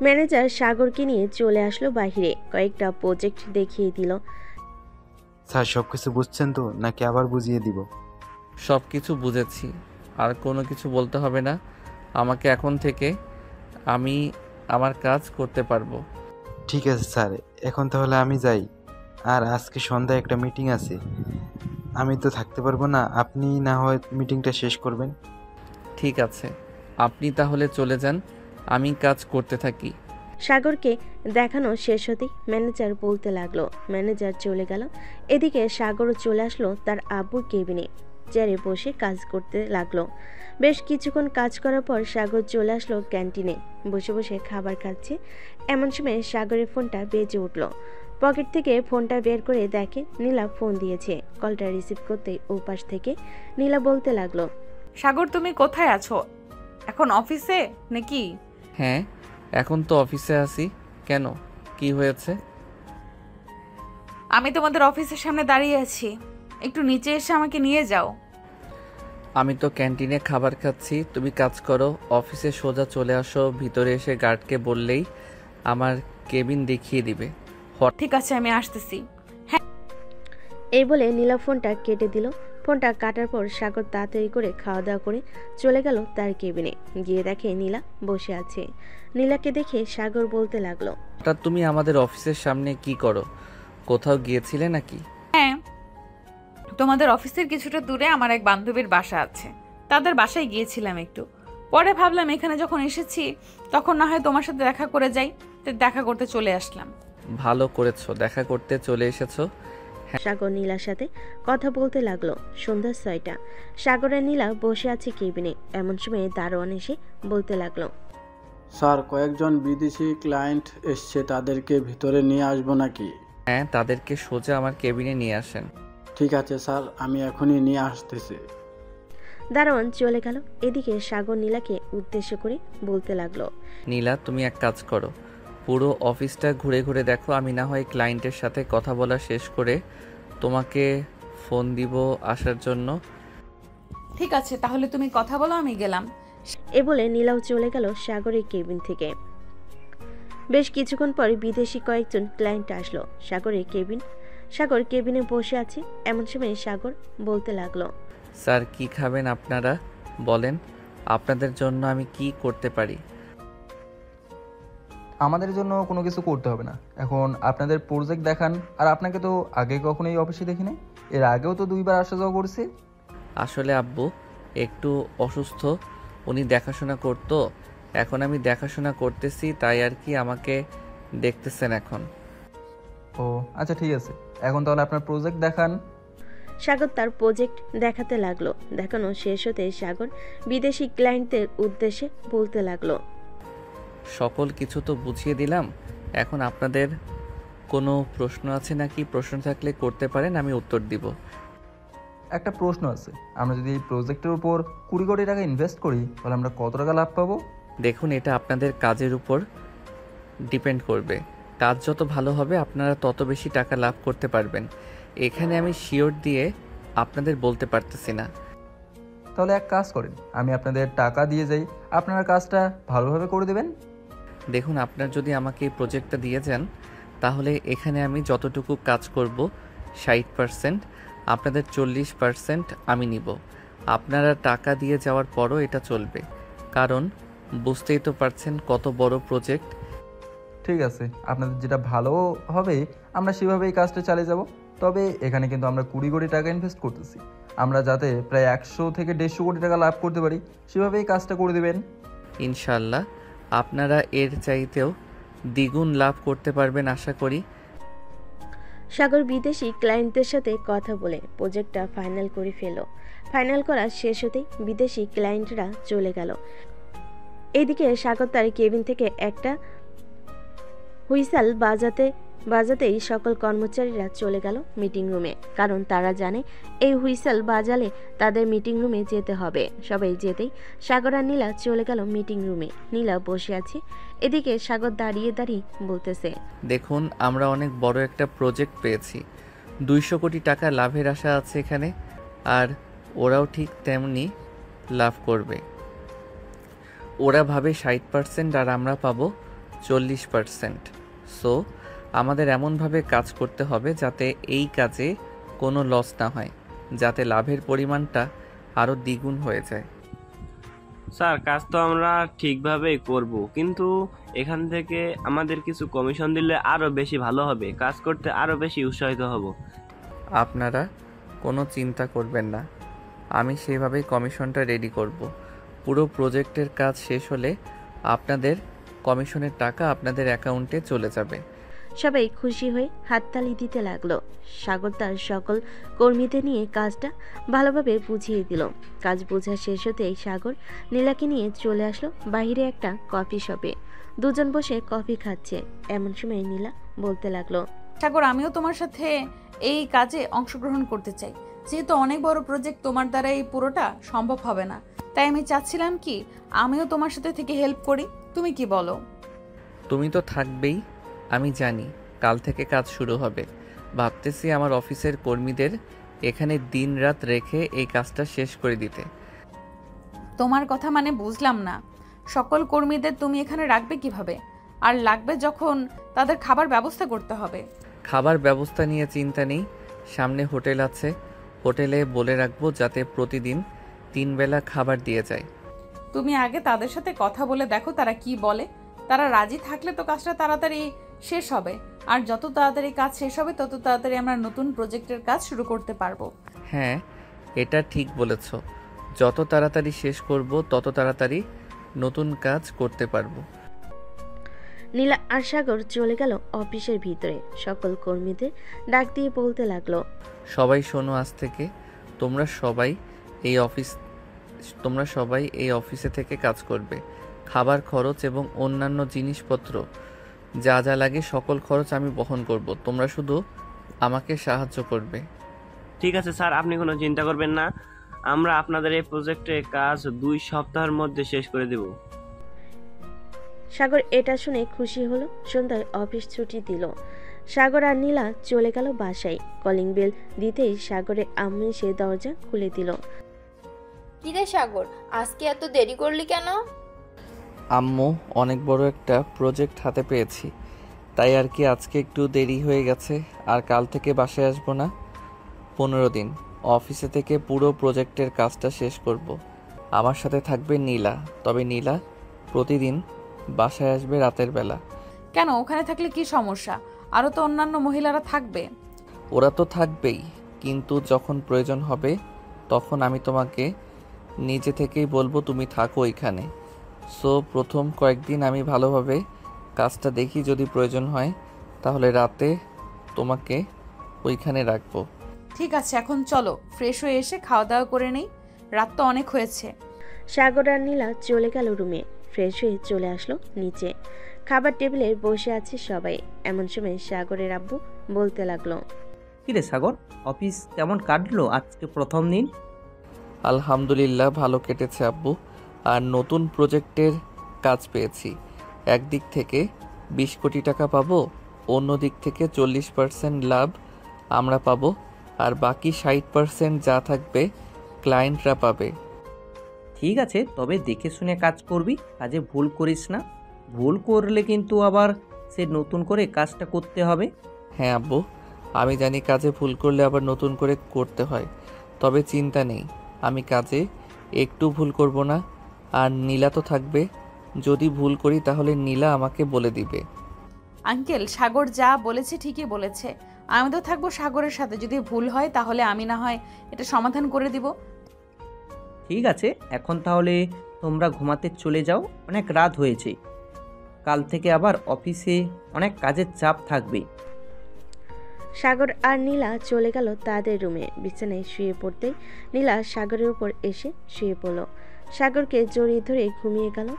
ম্যানেজার সাগরকে নিয়ে চলে আসলো বাহিরে। কয়েকটা প্রজেক্ট দেখিয়ে দিল। স্যার সব কিছু বুঝছেন তো, নাকি আবার বুঝিয়ে দিব? সব কিছু বুঝেছি, আর কোনো কিছু বলতে হবে না আমাকে। এখন থেকে আমি আমার কাজ করতে পারবো। ঠিক আছে স্যার, এখন তাহলে আমি যাই। আর আজকে সন্ধ্যায় একটা মিটিং আছে, আমি তো থাকতে পারবো না, আপনি না হয় মিটিংটা শেষ করবেন। ঠিক আছে, আপনি তাহলে চলে যান, আমি কাজ করতে থাকি। সাগরকে দেখানো শেষ হতেই ম্যানেজার বলতে লাগলো। ম্যানেজার চলে গেল। এদিকে সাগরও চলে আসলো তার আব্বুর কেবিনে। চেয়ারে বসে কাজ করতে লাগলো। বেশ কিছুক্ষণ কাজ করার পর সাগর চলে আসলো ক্যান্টিনে। বসে বসে খাবার খাচ্ছে, এমন সময় সাগরের ফোনটা বেজে উঠল। পকেট থেকে ফোনটা বের করে দেখে নীলা ফোন দিয়েছে। কলটা রিসিভ করতেই ওপাশ থেকে নীলা বলতে লাগলো, সাগর তুমি কোথায় আছো? এখন অফিসে নাকি? হ্যাঁ, এখন তো অফিসে আছি। কেন, কি হয়েছে? আমি তোমাদের অফিসের সামনে দাঁড়িয়ে আছি, একটু নিচে এসে আমাকে নিয়ে যাও। আমি তো ক্যান্টিনে খাবার খাচ্ছি, তুমি কাজ করো। অফিসে সোজা চলে আসো, ভিতরে এসে গার্ডকে বললেই আমার কেবিন দেখিয়ে দিবে। ঠিক আছে, আমি আসতেছি। এই বলে নীলা ফোনটা কেটে দিল। ফোনটা কাটার পর সাগর তাড়াতাড়ি করে খাওয়া দাওয়া করে চলে গেল তার কেবিনে। গিয়ে দেখে নীলা বসে আছে। নীলাকে দেখে সাগর বলতে লাগলো, হঠাৎ তুমি আমাদের অফিসের সামনে কি করো? কোথাও গিয়েছিলে নাকি? হ্যাঁ, তোমাদের অফিসের কিছুটা দূরে আমার এক বান্ধবীর বাসা আছে, তাদের বাসায় গিয়েছিলাম একটু। পরে ভাবলাম এখানে যখন এসেছি তখন না হয় তোমার সাথে দেখা করে যাই, তো দেখা করতে চলে আসলাম। ভালো করেছো, দেখা করতে চলে এসেছো। সাগর নীলার সাথে কথা বলতে লাগলো। সন্ধ্যা 6টা। সাগর আর নীলা বসে আছে কেবিনে। এমন সময় দারোয়ান এসে বলতে লাগলো, স্যার, কয়েকজন বিদেশি ক্লায়েন্ট এসছে, তাদেরকে ভিতরে নিয়ে আসবো নাকি? হ্যাঁ, তাদেরকে সোজা আমার কেবিনে নিয়ে আসেন। ঠিক আছে স্যার, আমি এখনই নিয়ে আসতেছি। দারোয়ান চলে গেল। এদিকে সাগর নীলাকে উদ্দেশ্য করে বলতে লাগলো, নীলা, তুমি এক কাজ করো, পুরো অফিসটা ঘুরে ঘুরে দেখো। আমি না হয় ক্লায়েন্টের সাথে কথা বলা শেষ করে তোমাকে ফোন দিব আসার জন্য। ঠিক আছে, তাহলে তুমি কথা বলো, আমি গেলাম। এ বলে নীলাও চলে গেল সাগরের কেবিন থেকে। বেশ কিছুক্ষণ পরে বিদেশি কয়েকজন ক্লায়েন্ট আসলো সাগর কেবিনে বসে আছে। এমন সময় সাগর বলতে লাগলো, স্যার, কি খাবেন আপনারা বলেন, আপনাদের জন্য আমি কি করতে পারি? আমাদের জন্য কোনো কিছু করতে হবে না, এখন আপনাদের প্রজেক্ট দেখান। আর আপনাকে তো আগে কখনো এই অফিসে দেখিনি, এর আগেও তো 2বার আসা যাওয়া করছে। আসলে আব্বু একটু অসুস্থ, উনি দেখাশোনা করতো, এখন আমি দেখাশোনা করতেছি, তাই আর কি আমাকে দেখতেছেন এখন। ও আচ্ছা, ঠিক আছে, এখন তাহলে আপনার প্রজেক্ট দেখান। সাগর তার প্রজেক্ট দেখাতে লাগলো। দেখানো শেষ হতে সাগর বিদেশি ক্লায়েন্টদের উদ্দেশ্যে বলতে লাগলো, সকল কিছু তো বুঝিয়ে দিলাম, এখন আপনাদের কোনো প্রশ্ন আছে নাকি? প্রশ্ন থাকলে করতে পারেন, আমি উত্তর দিব। একটা প্রশ্ন আছে, আমরা যদি এই প্রজেক্টের উপর 20 কোটি টাকা ইনভেস্ট করি তাহলে আমরা কত টাকা লাভ পাবো? দেখুন, এটা আপনাদের কাজের উপর ডিপেন্ড করবে। কাজ যত ভালো হবে আপনারা তত বেশি টাকা লাভ করতে পারবেন। এখানে আমি শিওর দিয়ে আপনাদের বলতে পারতেছি না। তাহলে এক কাজ করেন, আমি আপনাদের টাকা দিয়ে যাই, আপনারা কাজটা ভালোভাবে করে দেবেন। দেখুন, আপনার যদি আমাকে এই প্রজেক্টটা দিয়ে যান, তাহলে এখানে আমি যতটুকু কাজ করব 60%, আপনাদের 40% আমি নিব। আপনারা টাকা দিয়ে যাওয়ার পরও এটা চলবে, কারণ বুঝতেই তো পারছেন কত বড় প্রজেক্ট। ঠিক আছে, আপনাদের যেটা ভালো হবে আমরা সেভাবেই কাজটা চালিয়ে যাব। তবে এখানে কিন্তু আমরা 20 কোটি টাকা ইনভেস্ট করতেছি, আমরা যাতে প্রায় 100 থেকে 150 কোটি টাকা লাভ করতে পারি সেভাবেই কাজটা করে দেবেন। ইনশাল্লাহ আপনারা এর চাইতেও দ্বিগুণ লাভ করতে পারবেন আশা করি। সাগর বিদেশি ক্লায়েন্টদের সাথে কথা বলে প্রজেক্টটা ফাইনাল করে ফাইনাল করা শেষ হতেই বিদেশি ক্লায়েন্টরা চলে গেল। এইদিকে সাগর তার কেবিন থেকে একটা হুইসেল বাজাতেই সকল কর্মচারীরা চলে গেল মিটিং রুমে, কারণ তারা জানে এই হুইসেল বাজালে তাদের মিটিং রুমে যেতে হবে। সবাই যেতেই সাগর আর নীলা চলে গেল মিটিং রুমে। নীলা বসে আছে, এদিকে সাগর দাঁড়িয়ে বলতেছে, দেখুন, আমরা অনেক বড় একটা প্রজেক্ট পেয়েছি, 200 কোটি টাকা লাভের আশা আছে এখানে, আর ওরাও ঠিক তেমনি লাভ করবে। ওরা ভাবে 60% আর আমরা পাবো 40%। সো আমাদের এমনভাবে কাজ করতে হবে যাতে এই কাজে কোনো লস না হয়, যাতে লাভের পরিমাণটা আরও দ্বিগুণ হয়ে যায়। স্যার, কাজ তো আমরা ঠিকভাবেই করব, কিন্তু এখান থেকে আমাদের কিছু কমিশন দিলে আরও বেশি ভালো হবে, কাজ করতে আরও বেশি উৎসাহিত হব। আপনারা কোনো চিন্তা করবেন না, আমি সেভাবেই কমিশনটা রেডি করব। পুরো প্রজেক্টের কাজ শেষ হলে আপনাদের কমিশনের টাকা আপনাদের অ্যাকাউন্টে চলে যাবে। সবাই খুশি হয়ে হাততালি দিতে লাগলো। সাগর তার সকল কর্মীদের নিয়ে কাজটা ভালোভাবে বুঝিয়ে দিল। কাজ বোঝা শেষ হতেই সাগর নীলাকে নিয়ে চলে আসলো বাইরে একটা কফি শপে। দুজন বসে কফি খাচ্ছে। এমন সময় নীলা বলতে লাগলো, সাগর, আমিও তোমার সাথে এই কাজে অংশগ্রহণ করতে চাই। যেহেতু অনেক বড় প্রজেক্ট, তোমার দ্বারা এই পুরোটা সম্ভব হবে না, তাই আমি চাচ্ছিলাম কি আমিও তোমার সাথে থেকে হেল্প করি। তুমি কি বলো? তুমি তো থাকবেই, আমি জানি। কাল থেকে কাজ শুরু হবে। ভাবতেছি আমার অফিসের কর্মীদের এখানে দিন রাত রেখে এই কাজটা শেষ করে দিতে। তোমার কথা মানে বুঝলাম না। সকল কর্মীদের তুমি এখানে রাখবে কিভাবে? আর লাগবে যখন তাদের খাবার ব্যবস্থা করতে হবে। খাবার ব্যবস্থা নিয়ে চিন্তা নেই, সামনে হোটেল আছে, হোটেলে বলে রাখবো যাতে প্রতিদিন 3 বেলা খাবার দিয়ে যায়। তুমি আগে তাদের সাথে কথা বলে দেখো তারা কি বলে। তারা রাজি থাকলে তো কাজটা তাড়াতাড়ি শেষ হবে, আর যত তাড়াতাড়ি কাজ শেষ হবে তত তাড়াতাড়ি আমরা নতুন প্রজেক্টের কাজ শুরু করতে পারবো। হ্যাঁ, এটা ঠিক বলেছ। যত তাড়াতাড়ি শেষ করব তত তাড়াতাড়ি নতুন কাজ করতে পারবো। নীলা আর সাগর চলে গেল অফিসের ভিতরে। সকল কর্মীদের ডাক দিয়ে বলতে লাগলো, সবাই শোনো, আজ থেকে তোমরা সবাই এই অফিসে থেকে কাজ করবে। খাবার খরচ এবং অন্যান্য জিনিসপত্র যা যা লাগে সকল খরচ আমি বহন করব, তোমরা শুধু আমাকে সাহায্য করবে। ঠিক আছে স্যার, আপনি কোনো চিন্তা করবেন না, আমরা আপনাদের এই প্রজেক্টের কাজ 2 সপ্তাহের মধ্যে শেষ করে দেব। সাগর এটা শুনে খুশি হলো। সন্ধ্যায় অফিস ছুটি দিল। সাগর আর নীলা চলে গেল বাসায়। কলিং বেল দিতেই সাগরের আম্মু এসে দরজা খুলে দিল। কিরে সাগর, আজকে এত দেরি করলি কেন? আম্মু, অনেক বড় একটা প্রজেক্ট হাতে পেয়েছি, তাই আর কি আজকে একটু দেরি হয়ে গেছে। আর কাল থেকে বাসায় আসবো না, 15 দিন অফিসে থেকে পুরো প্রজেক্টের কাজটা শেষ করব। আমার সাথে থাকবে নীলা, তবে নীলা প্রতিদিন বাসায় আসবে রাতের বেলা। কেন, ওখানে থাকলে কি সমস্যা? আরও তো অন্যান্য মহিলারা থাকবে। ওরা তো থাকবেই, কিন্তু যখন প্রয়োজন হবে তখন আমি তোমাকে নিজে থেকেই বলবো তুমি থাকো এখানে। সো প্রথম কয়েকদিন আমি ভালোভাবে কাজটা দেখি, যদি প্রয়োজন হয় তাহলে রাতে তোমাকে ওইখানে রাখবো। ঠিক আছে, এখন চলো ফ্রেশ হয়ে এসে খাওয়া দাওয়া করে নেই, রাত তো অনেক হয়েছে। সাগর আর নীলা চলে গেল রুমে। ফ্রেশ হয়ে চলে আসলো নিচে। খাবার টেবিলে বসে আছে সবাই। এমন সময় সাগরের আব্বু বলতে লাগলো, কিরে সাগর, অফিস কেমন কাটলো আজকে প্রথম দিন? আলহামদুলিল্লাহ ভালো কেটেছে আব্বু। আর নতুন প্রজেক্টের কাজ পেয়েছি। একদিক থেকে 20 কোটি টাকা পাবো, অন্য দিক থেকে 40% লাভ আমরা পাবো, আর বাকি 60% যা থাকবে ক্লায়েন্টরা পাবে। ঠিক আছে, তবে দেখে শুনে কাজ করবি, কাজে ভুল করিস না। ভুল করলে কিন্তু আবার সে নতুন করে কাজটা করতে হবে। হ্যাঁ আব্বু, আমি জানি কাজে ভুল করলে আবার নতুন করে করতে হয়, তবে চিন্তা নেই, আমি কাজে একটু ভুল করব না। আর নীলা তো থাকবে, যদি ভুল করি তাহলে নীলা আমাকে বলে দিবে। আঙ্কেল, সাগর যা বলেছে ঠিকই বলেছে। আমি তো থাকবো সাগরের সাথে, যদি ভুল হয় তাহলে আমি না হয় এটা সমাধান করে দিব। ঠিক আছে, এখন তাহলে তোমরা ঘুমাতে চলে যাও, অনেক রাত হয়েছে। কাল থেকে আবার অফিসে অনেক কাজের চাপ থাকবে। সাগর আর নীলা চলে গেল তাদের রুমে। বিছানায় শুয়ে পড়তেই নীলা সাগরের উপর এসে শুয়ে পড়ল। সাগরকে জড়িয়ে ধরে ঘুমিয়ে গেল।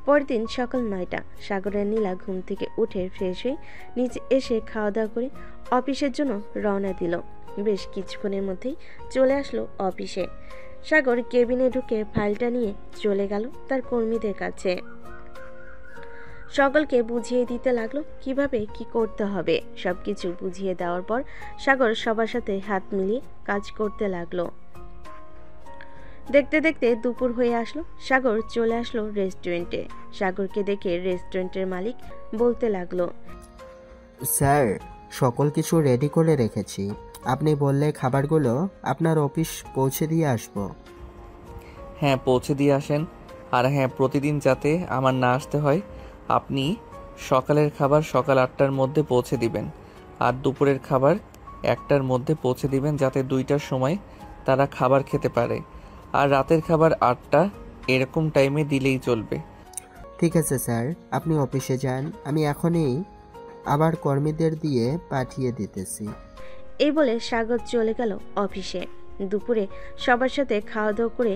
পরদিন সকাল 9টা। সাগর আর নীলা ঘুম থেকে উঠে ফ্রেশ হয়ে নিচে এসে খাওয়া দাওয়া করে অফিসের জন্য রওনা দিল। বেশ কিছুক্ষণের মধ্যেই চলে আসলো অফিসে। সাগর কেবিনে ঢুকে ফাইলটা নিয়ে চলে গেল তার কর্মীদের কাছে। সকলকে বুঝিয়ে দিতে লাগলো কিভাবে কি করতে হবে। সবকিছু বুঝিয়ে দেওয়ার পর সাগর সবার সাথে হাত মিলিয়ে কাজ করতে লাগলো। দেখতে দেখতে দুপুর হয়ে আসলো। সাগর চলে আসলো রেস্টুরেন্টে। সাগরকে দেখে রেস্টুরেন্টের মালিক বলতে লাগলো, স্যার, সকল কিছু রেডি করে রেখেছি। আপনি বললে খাবারগুলো আপনার অফিস পৌঁছে দিয়ে আসবো। হ্যাঁ, পৌঁছে দিয়ে আসেন। আর হ্যাঁ, প্রতিদিন যাতে আমার না আসতে হয়, আপনি সকালের খাবার সকাল 8টার মধ্যে পৌঁছে দিবেন, আর দুপুরের খাবার 1টার মধ্যে পৌঁছে দিবেন, যাতে 2টার সময় তারা খাবার খেতে পারে। আর রাতের খাবার 8টা, এরকম টাইমে দিলেই চলবে। ঠিক আছে স্যার, আপনি অফিসে যান, আমি এখনই আবার কর্মীদের দিয়ে পাঠিয়ে দিতেছি। এই বলে সাগর চলে গেল অফিসে। দুপুরে সবার সাথে খাওয়া দাওয়া করে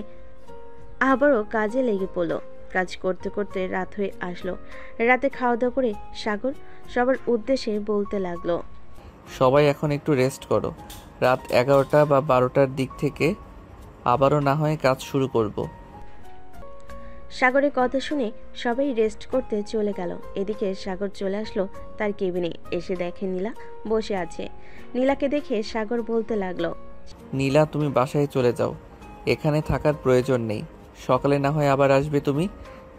আবারও কাজে লেগে পড়লো। কাজ করতে করতে রাত হয়ে আসলো। রাতে খাওয়া দাওয়া করে সাগর সবার উদ্দেশ্যে বলতে লাগলো, সবাই এখন একটু রেস্ট করো, রাত 11টা বা 12টার দিক থেকে আবারও না হয় কাজ শুরু করব। সাগরের কথা শুনে সবাই রেস্ট করতে চলে গেল। এদিকে সাগর চলে আসলো তার কেবিনে। এসে দেখে নীলা বসে আছে। নীলাকে দেখে সাগর বলতে লাগলো, নীলা, তুমি বাসায় চলে যাও, এখানে থাকার প্রয়োজন নেই, সকালে না হয় আবার আসবে তুমি।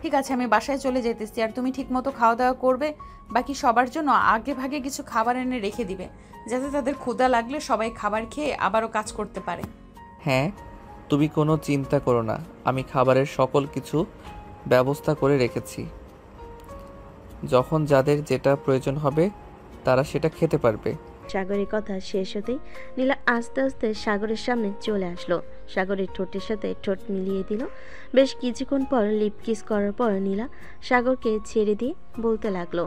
ঠিক আছে, আমি বাসায় চলে যেতেছি। আর তুমি ঠিক মতো খাওয়া দাওয়া করবে। বাকি সবার জন্য আগে ভাগে কিছু খাবার এনে রেখে দিবে, যাতে তাদের ক্ষুধা লাগলে সবাই খাবার খেয়ে আবারও কাজ করতে পারে। হ্যাঁ, তুমি কোনো চিন্তা করো না, আমি খাবারের সকল কিছু ব্যবস্থা করে রেখেছি। যখন যাদের যেটা প্রয়োজন হবে তারা সেটা খেতে পারবে। সাগরের কথা শেষ হতেই নীলা আস্তে আস্তে সাগরের সামনে চলে আসলো। সাগরের ঠোঁটের সাথে ঠোঁট মিলিয়ে দিল। বেশ কিছুক্ষণ পর লিপ কিস করার পর নীলা সাগরকে ছেড়ে দিয়ে বলতে লাগলো,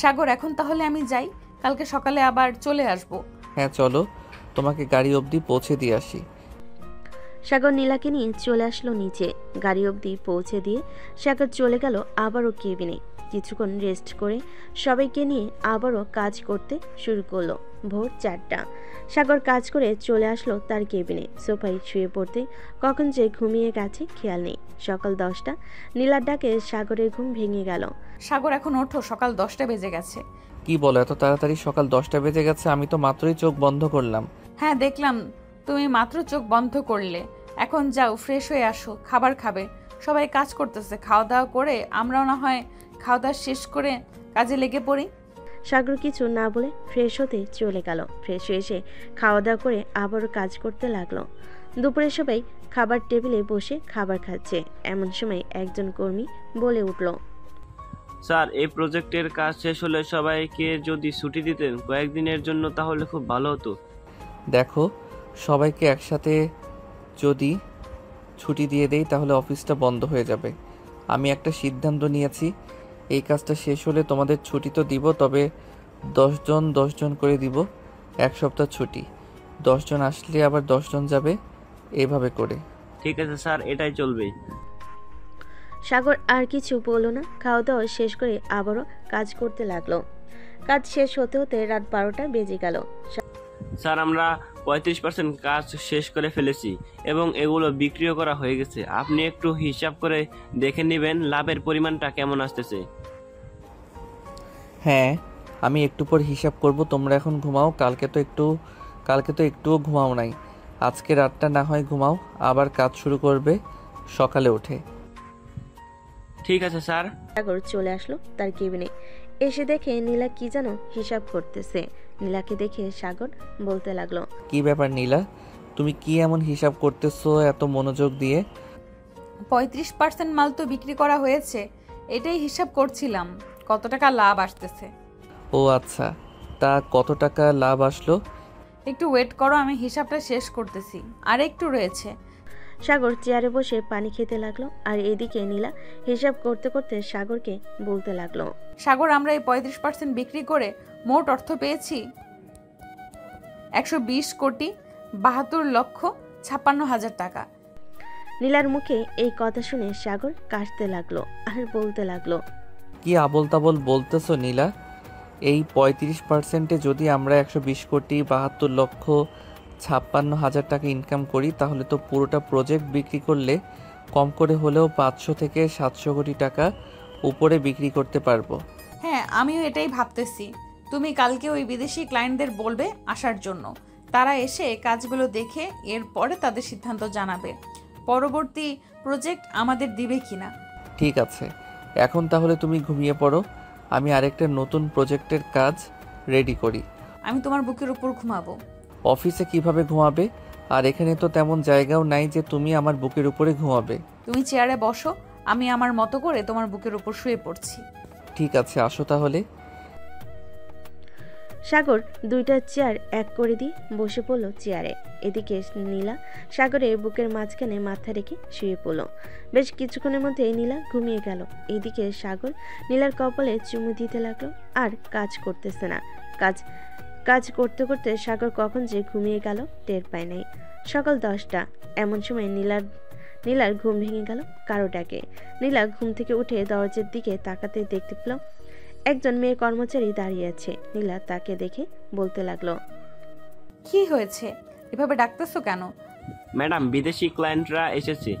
সাগর, এখন তাহলে আমি যাই, কালকে সকালে আবার চলে আসব। হ্যাঁ চলো, তোমাকে গাড়ি অবধি পৌঁছে দিয়ে আসি। সাগর নীলাকে নিয়ে চলে আসলো নিচে। গাড়ি অবধি পৌঁছে দিয়ে সাগর চলে গেল আবারও কেবিনে। কিছুক্ষণ রেস্ট করে সবাইকে নিয়ে আবারও কাজ করতে শুরু করলো। ভোর 4টা। সাগর কাজ করে চলে আসলো তার কেবিনে। সোফায় শুয়ে পড়তে কখন যে ঘুমিয়ে গেছে খেয়াল নেই। সকাল 10টা। নীলার ডাকে সাগরের ঘুম ভেঙে গেল। সাগর এখন ওঠো, সকাল 10টা বেজে গেছে। কি বলো, এত তাড়াতাড়ি সকাল 10টা বেজে গেছে? আমি তো মাত্রই চোখ বন্ধ করলাম। হ্যাঁ দেখলাম, তুমি মাত্র চোখ বন্ধ করলে। এখন যাও, ফ্রেশ হয়ে আসো, খাবার খাবে। সবাই কাজ করতেছে, খাওয়া দাওয়া করে আমরাও না হয় খাওয়া দাওয়া শেষ করে কাজে লেগে পড়ি। সাগর কিছু না বলে ফ্রেশ হতে চলে গেল। ফ্রেশ হয়ে এসে খাওয়া দাওয়া করে আবারও কাজ করতে লাগলো। দুপুরে সবাই খাবার টেবিলে বসে খাবার খাচ্ছে। এমন সময় একজন কর্মী বলে উঠল, স্যার, এই প্রজেক্টের কাজ শেষ হলে সবাইকে যদি ছুটি দিতেন কয়েকদিনের জন্য তাহলে খুব ভালো হতো। দেখো, সবাইকে একসাথে যদি ছুটি দিয়ে দেই তাহলে অফিসটা বন্ধ হয়ে যাবে। আমি একটা সিদ্ধান্ত নিয়েছি, এই কাজটা শেষ হলে তোমাদের ছুটি তো দিব, তবে 10 জন 10 জন করে দিব। 1 সপ্তাহ ছুটি, 10 জন আসলে আবার 10 জন যাবে, এইভাবে করে। ঠিক আছে স্যার, এটাই চলবে। সাগর আর কিছু বলল না। খাওয়া দাওয়া শেষ করে আবারও কাজ করতে লাগলো। কাজ শেষ হতে হতে রাত 12টা বেজে গেল। স্যার, আমরা 35% কাজ শেষ করে ফেলেছি এবং এগুলো বিক্রিও করা হয়ে গেছে। আপনি একটু হিসাব করে দেখে নেবেন লাভের পরিমাণটা কেমন আসতেছে। হ্যাঁ, আমি একটু পর হিসাব করব। তোমরা এখন ঘুমাও। কালকে তো একটুও ঘুমাও নাই। আজকে রাতটা না হয় ঘুমাও, আবার কাজ শুরু করবে সকালে উঠে। ঠিক আছে স্যার। সাগর চলে আসলো তার কেবিনে। এসে দেখে নীলা কি যেন হিসাব করতেছে। নীলাকে দেখে সাগর বলতে লাগলো, কি ব্যাপার নীলা, তুমি কি এমন হিসাব করতেছো এত মনোযোগ দিয়ে? 35% মাল তো বিক্রি করা হয়েছে, এটাই হিসাব করছিলাম কত টাকা লাভ আসতেছে। ও আচ্ছা, তা কত টাকা লাভ আসলো? একটু ওয়েট করো, আমি হিসাবটা শেষ করতেছি, আর একটু রয়েছে। সাগর চেয়ারে বসে পানি খেতে লাগলো। আর এদিকে নীলা হিসাব করতে করতে সাগরকে বলতে লাগলো, সাগর, আমরা এই 35% বিক্রি করে মোট অর্থ পেয়েছি 120,72,56,000 টাকা। নীলার মুখে এই কথা শুনে সাগর কাশতে লাগলো আর বলতে লাগলো, কি আবল তাবল বলতেছো নীলা? এই 35%-এ যদি আমরা 120,72,56,000 টাকা ইনকাম করি তাহলে তো পুরোটা প্রজেক্ট বিক্রি করলে কম করে হলেও 500 থেকে 700 কোটি টাকা উপরে বিক্রি করতে পারবো। হ্যাঁ, আমিও এটাই ভাবতেছি। তুমি কালকে ওই বিদেশি ক্লায়েন্টদের বলবে আসার জন্য। তারা এসে কাজগুলো দেখে এরপরে তাদের সিদ্ধান্ত জানাবে পরবর্তী প্রজেক্ট আমাদের দিবে কিনা। ঠিক আছে, এখন তাহলে তুমি ঘুমিয়ে পড়ো, আমি আরেকটা নতুন প্রজেক্টের কাজ রেডি করি। আমি তোমার বুকের উপর ঘুমাবো। অফিসে কিভাবে ঘুমাবে? আর এখানে তো তেমন জায়গাও নাই যে তুমি আমার বুকের উপরে ঘুমাবে। তুমি চেয়ারে বসো, আমি আমার মতো করে তোমার বুকের উপর শুয়ে পড়ছি। ঠিক আছে, আসো তাহলে। সাগর 2টা চেয়ার এক করে দিয়ে বসে পড়লো চেয়ারে। এদিকে নীলা সাগরের বুকের মাঝখানে মাথা রেখে শুয়ে পড়লো। বেশ কিছুক্ষণের মধ্যে নীলা ঘুমিয়ে গেল। এদিকে সাগর নীলার কপালে চুমু দিতে লাগলো আর কাজ করতেছে না। কাজ করতে করতে সাগর কখন যে ঘুমিয়ে গেল টের পায় নাই। সকাল 10টা। এমন সময় নীলার ঘুম ভেঙে গেল কারো ডাকে। নীলা ঘুম থেকে উঠে দরজার দিকে তাকাতে দেখতে পেল একজন মেয়ে কর্মচারী দাঁড়িয়ে আছে। নীলা তাকে দেখে বলতে লাগলো, কি হয়েছে, এভাবে ডাকতেছো কেন? ম্যাডাম, বিদেশি ক্লায়েন্টরা এসেছে।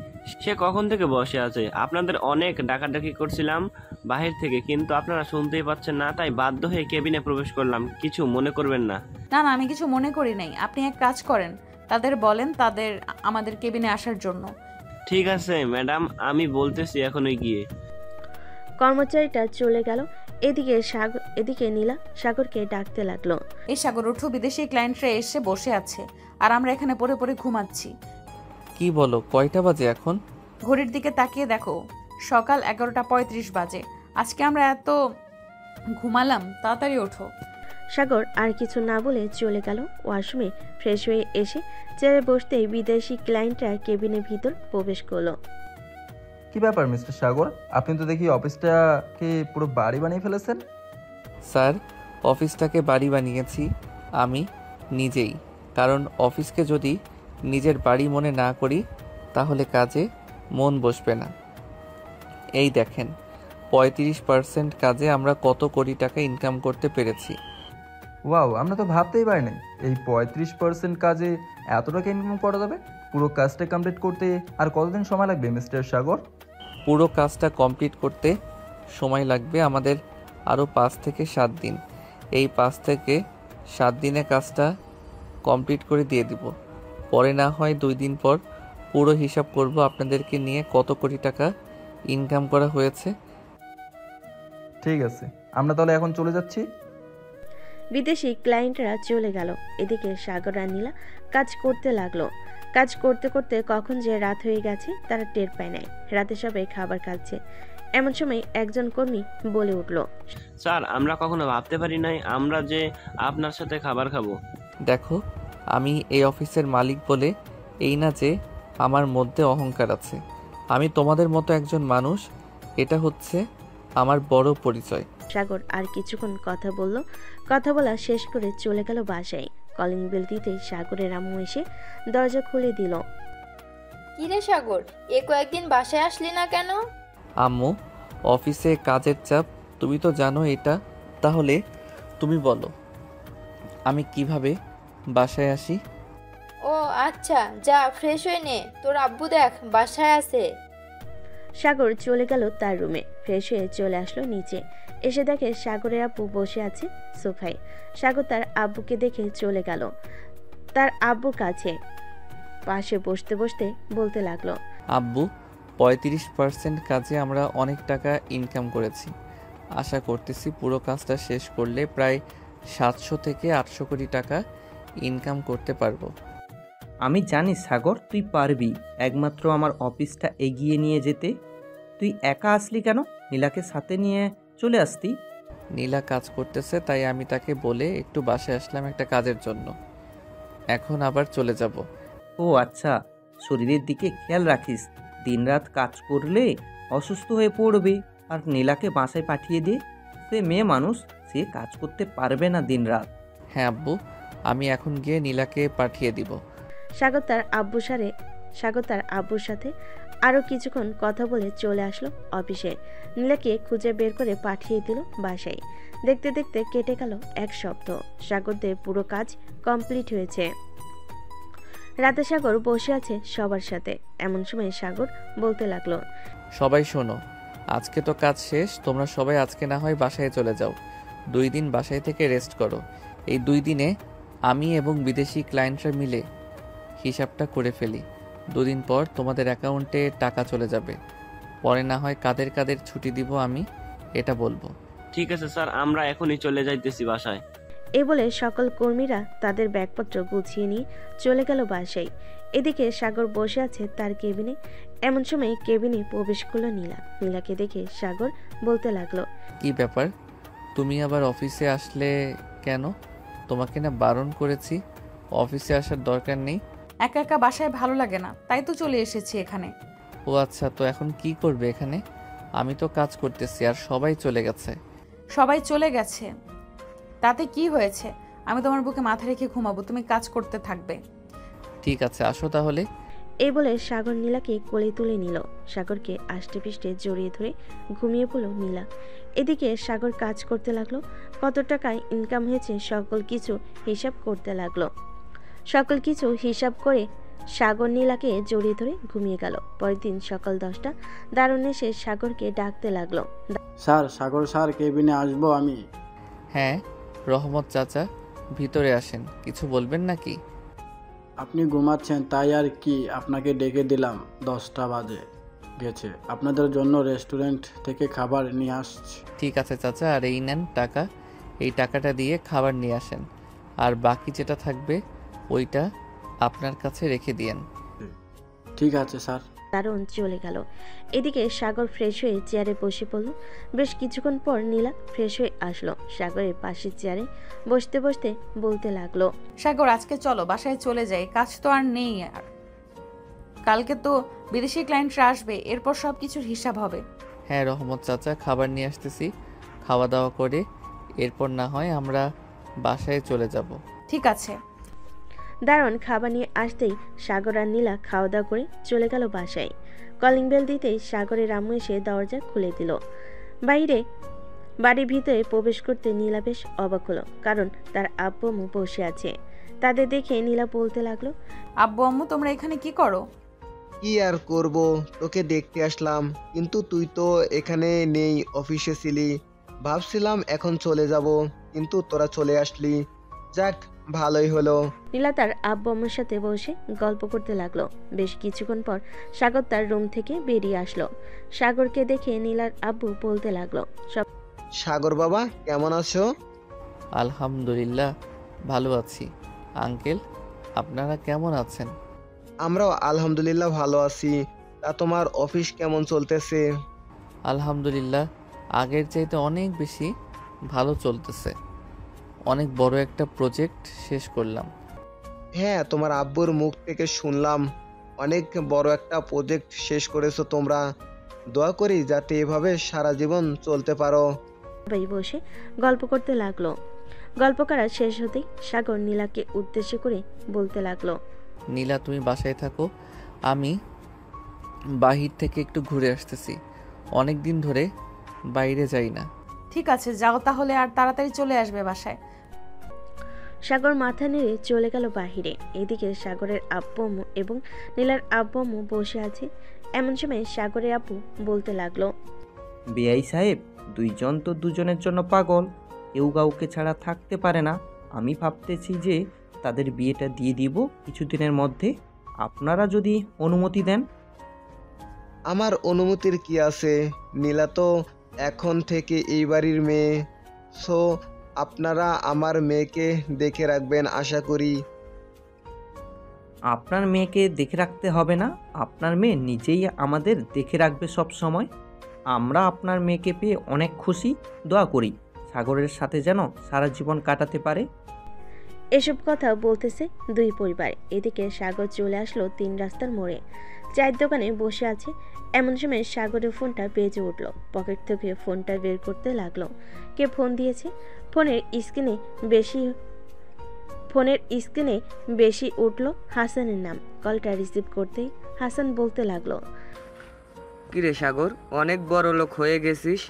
সে কখন থেকে বসে আছে। আপনাদের অনেক ডাকাডাকি করছিলাম বাহির থেকে, কিন্তু আপনারা শুনতেই পাচ্ছেন না, তাই বাধ্য হয়ে কেবিনে প্রবেশ করলাম। কিছু মনে করবেন না। না না, আমি কিছু মনে করি নাই। আপনি এক কাজ করেন, তাদের বলেন আমাদের কেবিনে আসার জন্য। ঠিক আছে ম্যাডাম, আমি বলতেছি এখনই গিয়ে। কর্মচারীটা চলে গেল। এদিকে নীলা সাগরকে ডাকতে লাগলো, এই সাগর, ওঠো, বিদেশি ক্লায়েন্টরা এসে বসে আছে আর আমরা এখানে পড়ে পড়ে ঘুমাচ্ছি। কি বলো, কয়টা বাজে এখন? ঘড়ির দিকে তাকিয়ে দেখো, সকাল 11:35 বাজে। আজকে আমরা এত ঘুমালাম, তাড়াতাড়ি ওঠো। সাগর আর কিছু না বলে চলে গেল ওয়াশরুমে। ফ্রেশ হয়ে এসে চেয়ারে বসতেই বিদেশি ক্লায়েন্টরা কেবিনের ভিতর প্রবেশ করলো। কি ব্যাপার মিস্টার সাগর, আপনি তো দেখি অফিসটাকে পুরো বাড়ি বানিয়ে ফেলেছেন। স্যার, অফিসটাকে বাড়ি বানিয়েছি আমি নিজেই, কারণ অফিসকে যদি নিজের বাড়ি মনে না করি তাহলে কাজে মন বসবে না। এই দেখেন, 35% কাজে আমরা কত কোটি টাকা ইনকাম করতে পেরেছি। ওয়াও, আমরা তো ভাবতেই পারি নাই এই 35% কাজে এত টাকা ইনকাম করা যাবে। পুরো কাজটা কমপ্লিট করতে আর কতদিন সময় লাগবে মিস্টার সাগর? পুরো কাজটা কমপ্লিট করতে সময় লাগবে আমাদের আরও 5 থেকে 7 দিন। এই 5 থেকে 7 দিনে কাজটা কমপ্লিট করে দিয়ে দিব। পরে না হয় 2 দিন পর পুরো হিসাব করব আপনাদেরকে নিয়ে কত কোটি টাকা ইনকাম করা হয়েছে। ঠিক আছে, আমরা তাহলে এখন চলে যাচ্ছি। বিদেশি ক্লায়েন্টরা চলে গেল। এদিকে সাগর আর নীলা কাজ করতে লাগলো। কাজ করতে করতে কখন যে রাত হয়ে গেছে তারা টের পায় নাই। রাতে সবাই খাবার খাচ্ছে। এমন সময় একজন কর্মী বলে উঠল, স্যার আমরা কখনো ভাবতে পারি নাই আমরা যে আপনার সাথে খাবার খাবো। দেখো, আমি এই অফিসের মালিক বলে এই না যে আমার মধ্যে অহংকার আছে। আমি তোমাদের মতো একজন মানুষ, এটা হচ্ছে আমার বড় পরিচয়। সাগর আর কিছুক্ষণ কথা বলল। কথা বলা শেষ করে চলে গেল বাসায়। কলিং বেল দিতেই সাগরের আম্মু এসে দরজা খুলে দিল। কিরে সাগর, এ কয়েকদিন বাসায় আসলি না কেন? আম্মু, অফিসে কাজের চাপ, তুমি তো জানো এটা। তাহলে তুমি বলো আমি কিভাবে বাসায় আসি? ও আচ্ছা, যা ফ্রেশ হয়ে নে, তোর আব্বু দেখ বাসায় আছে। সাগর চলে গেল তার রুমে। ফ্রেশ হয়ে চলে আসলো নিচে। এসে দেখে সাগরের আব্বু বসে আছে সোফায়। সাগর তার আব্বুকে দেখে চলে গেল তার আব্বুর কাছে। পাশে বসতে বসতে বলতে লাগলো, আব্বু, 35% কাজে আমরা অনেক টাকা ইনকাম করেছি। আশা করতেছি পুরো কাজটা শেষ করলে প্রায় 700 থেকে 800 কোটি টাকা ইনকাম করতে পারবো। আমি জানি সাগর তুই পারবি, একমাত্র আমার অফিসটা এগিয়ে নিয়ে যেতে। তুই একা আসলি কেন? নীলাকে সাথে নিয়ে চলে আসতি। নীলা কাজ করতেছে, তাই আমি তাকে বলে একটু বাসায় আসলাম একটা কাজের জন্য। এখন আবার চলে যাব। ও আচ্ছা, শরীরের দিকে খেয়াল রাখিস। দিনরাত কাজ করলে অসুস্থ হয়ে পড়বে। আর নীলাকে বাসায় পাঠিয়ে দে, সে মেয়ে মানুষ, সে কাজ করতে পারবে না দিনরাত। হ্যাঁ আব্বু, আমি এখন গিয়ে নীলাকে পাঠিয়ে দিব। সাগর তার আব্বুর সাথে আরো কিছুক্ষণ কথা বলে চলে আসলো অফিসে। নীলাকে খুঁজে বের করে পাঠিয়ে দিল বাসায়। দেখতে দেখতে কেটে গেল 1 সপ্তাহ। সাগরদের পুরো কাজ কমপ্লিট হয়েছে। রাতে সাগর বসে আছে সবার সাথে। এমন সময় সাগর বলতে লাগলো, সবাই শোনো, আজকে তো কাজ শেষ। তোমরা সবাই আজকে না হয় বাসায় চলে যাও। 2 দিন বাসায় থেকে রেস্ট করো। এই 2 দিনে আমি এবং বিদেশি ক্লায়েন্টরা মিলে হিসাবটা করে ফেলি। 2 দিন পর তোমাদের অ্যাকাউন্টে টাকা চলে যাবে। পরে না হয় কাদের কাদের ছুটি দিব আমি এটা বলবো। ঠিক আছে স্যার, আমরা এখনই চলে যাইতেছি বাসায়। এই বলে সকল কর্মীরা তাদের ব্যাগপত্র গুছিয়ে নিয়ে চলে গেল বাসায়। এদিকে সাগর বসে আছে তার কেবিনে। এমন সময় কেবিনে প্রবেশ করলো নীলা। নীলাকে দেখে সাগর বলতে লাগলো, কি ব্যাপার, তুমি আবার অফিসে আসলে কেন? তোমাকে না বারণ করেছি অফিসে আসার দরকার নেই। একা একা বাসায় ভালো লাগে না, তাই তো চলে এসেছি এখানে। ও আচ্ছা, তো এখন কি করবে এখানে? আমি তো কাজ করতেছি আর সবাই চলে গেছে। সবাই চলে গেছে তাতে কি হয়েছে? আমি তোমার বুকে মাথা রেখে ঘুমাবো, তুমি কাজ করতে থাকবে। ঠিক আছে, আসো তাহলে। এই বলে সাগর নীলাকে কোলে তুলে নিল। সাগরকে আষ্টে পিষ্টে জড়িয়ে ধরে ঘুমিয়ে পড়ল নীলা। এদিকে সাগর কাজ করতে লাগলো। কত টাকায় ইনকাম হয়েছে সকল কিছু হিসাব করতে লাগলো। সকল কিছু হিসাব করে সাগর নীলাকে জড়িয়ে ধরে ঘুমিয়ে গেল। পরের দিন সকাল 10টা দারুণ এসে সাগরকে ডাকতে লাগলো, স্যার, সাগর স্যার, কেবিনে আসবো আমি। হ্যাঁ রহমত চাচা, ভিতরে আসেন। কিছু বলবেন নাকি? আপনি ঘুমাচ্ছেন তাই আর কি, আপনাকে ডেকে দিলাম। 10টা বাজে গেছে, আপনাদের জন্য রেস্টুরেন্ট থেকে খাবার নিয়ে আসছি। ঠিক আছে চাচা, আর এই নেন টাকা। এই টাকাটা দিয়ে খাবার নিয়ে আসেন, আর বাকি যেটা থাকবে ওইটা আপনার কাছে রেখে দিয়েন। ঠিক আছে স্যার। দারুণ চলে গেল। এদিকে সাগর ফ্রেশ হয়ে চেয়ারে বসে পড়ল। বেশ কিছুক্ষণ পর নীলা ফ্রেশ হয়ে আসলো। সাগরের পাশের চেয়ারে বসতে বসতে বলতে লাগলো, সাগর আজকে চলো বাসায় চলে যাই, কাজ তো আর নেই। আর কালকে তো বিদেশি ক্লায়েন্টরা আসবে, এরপর সব কিছুর হিসাব হবে। হ্যাঁ রহমত চাচা, খাবার নিয়ে আসতেছি, খাওয়া দাওয়া করে এরপর না হয় আমরা বাসায় চলে যাব। ঠিক আছে। দারুণ খাবার নিয়ে আসতেই সাগর আর নীলা খাওয়া দাওয়া করে চলে গেল বাসায়। কলিং বেল দিতেই সাগরের আম্মু এসে দরজা খুলে দিল। বাড়ির ভিতরে প্রবেশ করতে নীলা বেশ অবাক হলো, কারণ তার আব্বু আম্মু বসে আছে। তাদের দেখে নীলা বলতে লাগলো, আব্বু আম্মু তোমরা এখানে কি করো? কি আর করব, তোকে দেখতে আসলাম, কিন্তু তুই তো এখানে নেই, অফিসে ছিলি। ভাবছিলাম এখন চলে যাব, কিন্তু তোরা চলে আসলি। যাক, ভালোই হলো। নীলা তার আব্বু আম্মুর সাথে বসে গল্প করতে লাগলো। বেশ কিছুক্ষণ পর সাগর তার রুম থেকে বেরিয়ে আসলো। সাগরকে দেখে নীলার আব্বু বলতে লাগলো, সাগর বাবা, কেমন আছো? আলহামদুলিল্লাহ ভালো আছি। আঙ্কেল, আপনারা কেমন আছেন? আমরাও আলহামদুলিল্লাহ ভালো আছি। তা তোমার অফিস কেমন চলতেছে? আলহামদুলিল্লাহ আগের চাইতে অনেক বেশি ভালো চলতেছে। অনেক বড় একটা প্রজেক্ট শেষ করলাম। হ্যাঁ, তোমার আব্বুর মুখ থেকে শুনলাম অনেক বড় একটা প্রজেক্ট শেষ করেছো তোমরা। দোয়া করি যাতে এভাবে সারা জীবন চলতে পারো। সবাই বসে গল্প করতে লাগলো। গল্প করা শেষ হতেই সাগর নীলাকে উদ্দেশ্য করে বলতে লাগলো, নীলা তুমি বাসায় থাকো, আমি বাহির থেকে একটু ঘুরে আসতেছি। অনেক দিন ধরে বাইরে যাই না। ঠিক আছে, যাও তাহলে, আর তাড়াতাড়ি চলে আসবে বাসায়। সাগর মাথা নেড়ে চলে গেল বাহিরে। এদিকে সাগরের আব্বু আম্মু এবং নীলার আব্বু আম্মু বসে আছে। এমন সময় সাগরের আব্বু বলতে লাগলো, বেআই সাহেব, দুইজন তো দুজনের জন্য পাগল, কেউ কাউকে ছাড়া থাকতে পারে না। আমি ভাবতেছি যে তাদের বিয়েটা দিয়ে দিব কিছুদিনের মধ্যে, আপনারা যদি অনুমতি দেন। আমার অনুমতির কি আছে? নীলা তো এখন থেকে এই বাড়ির মেয়ে। সো আপনারা আমার মেয়েকে দেখে রাখবেন আশা করি। আপনার মেয়েকে দেখে রাখতে হবে না, আপনার মেয়ে নিজেই আমাদের দেখে রাখবে সব সময়। আমরা আপনার মেয়েকে পেয়ে অনেক খুশি। দোয়া করি সাগরের সাথে যেন সারা জীবন কাটাতে পারে। এসব কথা বলতেছে দুই পরিবার। এদিকে সাগর চলে আসলো 3 রাস্তার মোড়ে। চায়ের দোকানে বসে আছে। এমন সময় সাগরের ফোনটা বেজে উঠলো। পকেট থেকে ফোনটা বের করতে লাগলো। কে ফোন দিয়েছে? ফোনের স্ক্রিনে বেশি উঠলো হাসানের নাম। কলটা রিসিভ করতেই হাসান বলতে লাগলো, কিরে সাগর, অনেক বড় লোক হয়ে গেছিস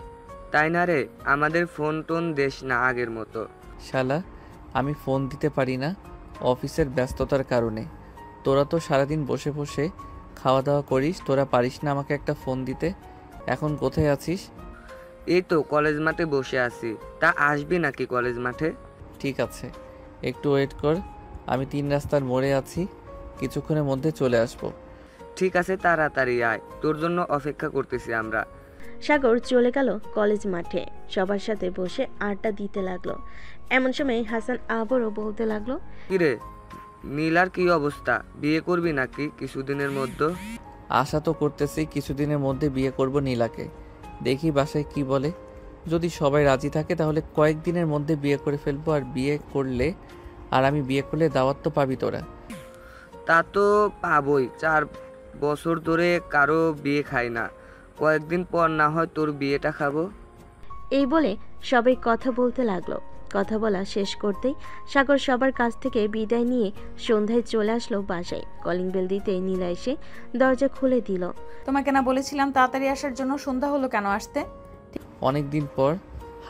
তাই না রে? আমাদের ফোন টোন দেশ না আগের মতো। শালা, আমি ফোন দিতে পারি না অফিসের ব্যস্ততার কারণে। তোরা তো সারাদিন বসে বসে খাওয়া দাওয়া করিস, তোরা পারিস না আমাকে একটা ফোন দিতে? এখন কোথায় আছিস? এই তো কলেজ মাঠে বসে আছি। তা আসবি নাকি কলেজ মাঠে? ঠিক আছে, একটু ওয়েট কর, আমি 3 রাস্তার মোড়ে আছি, কিছুক্ষণের মধ্যে চলে আসবো। ঠিক আছে, তাড়াতাড়ি আয়, তোর জন্য অপেক্ষা করতেছি আমরা। সাগর চলে গেল কলেজ মাঠে। সবার সাথে বসে আড্ডা দিতে লাগলো। এমন সময় হাসান আবারও বলতে লাগলো, কিরে নীলার কি অবস্থা? বিয়ে করবি নাকি কিছুদিনের মধ্যে? আশা তো করতেছি কিছুদিনের মধ্যে বিয়ে করব নীলাকে। দেখি বাসায় কি বলে। যদি সবাই রাজি থাকে তাহলে কয়েকদিনের মধ্যে বিয়ে করে ফেলবো। আর আমি বিয়ে করলে দাওয়াত তো পাবি তোরা। তা তো পাবই, 4 বছর ধরে কারো বিয়ে খাই না, কয়েকদিন পর না হয় তোর বিয়েটা খাবো। এই বলে সবাই কথা বলতে লাগলো। কথা বলা শেষ করতেই সাগর সবার কাছ থেকে বিদায় নিয়ে সন্ধ্যায় চলে আসলো বাসায়। কলিং বেল দিতে নীলা এসে দরজা খুলে দিল। তোমাকে না বলেছিলাম তাড়াতাড়ি আসার জন্য? সন্ধ্যা হলো কেন আসতে? অনেক দিন পর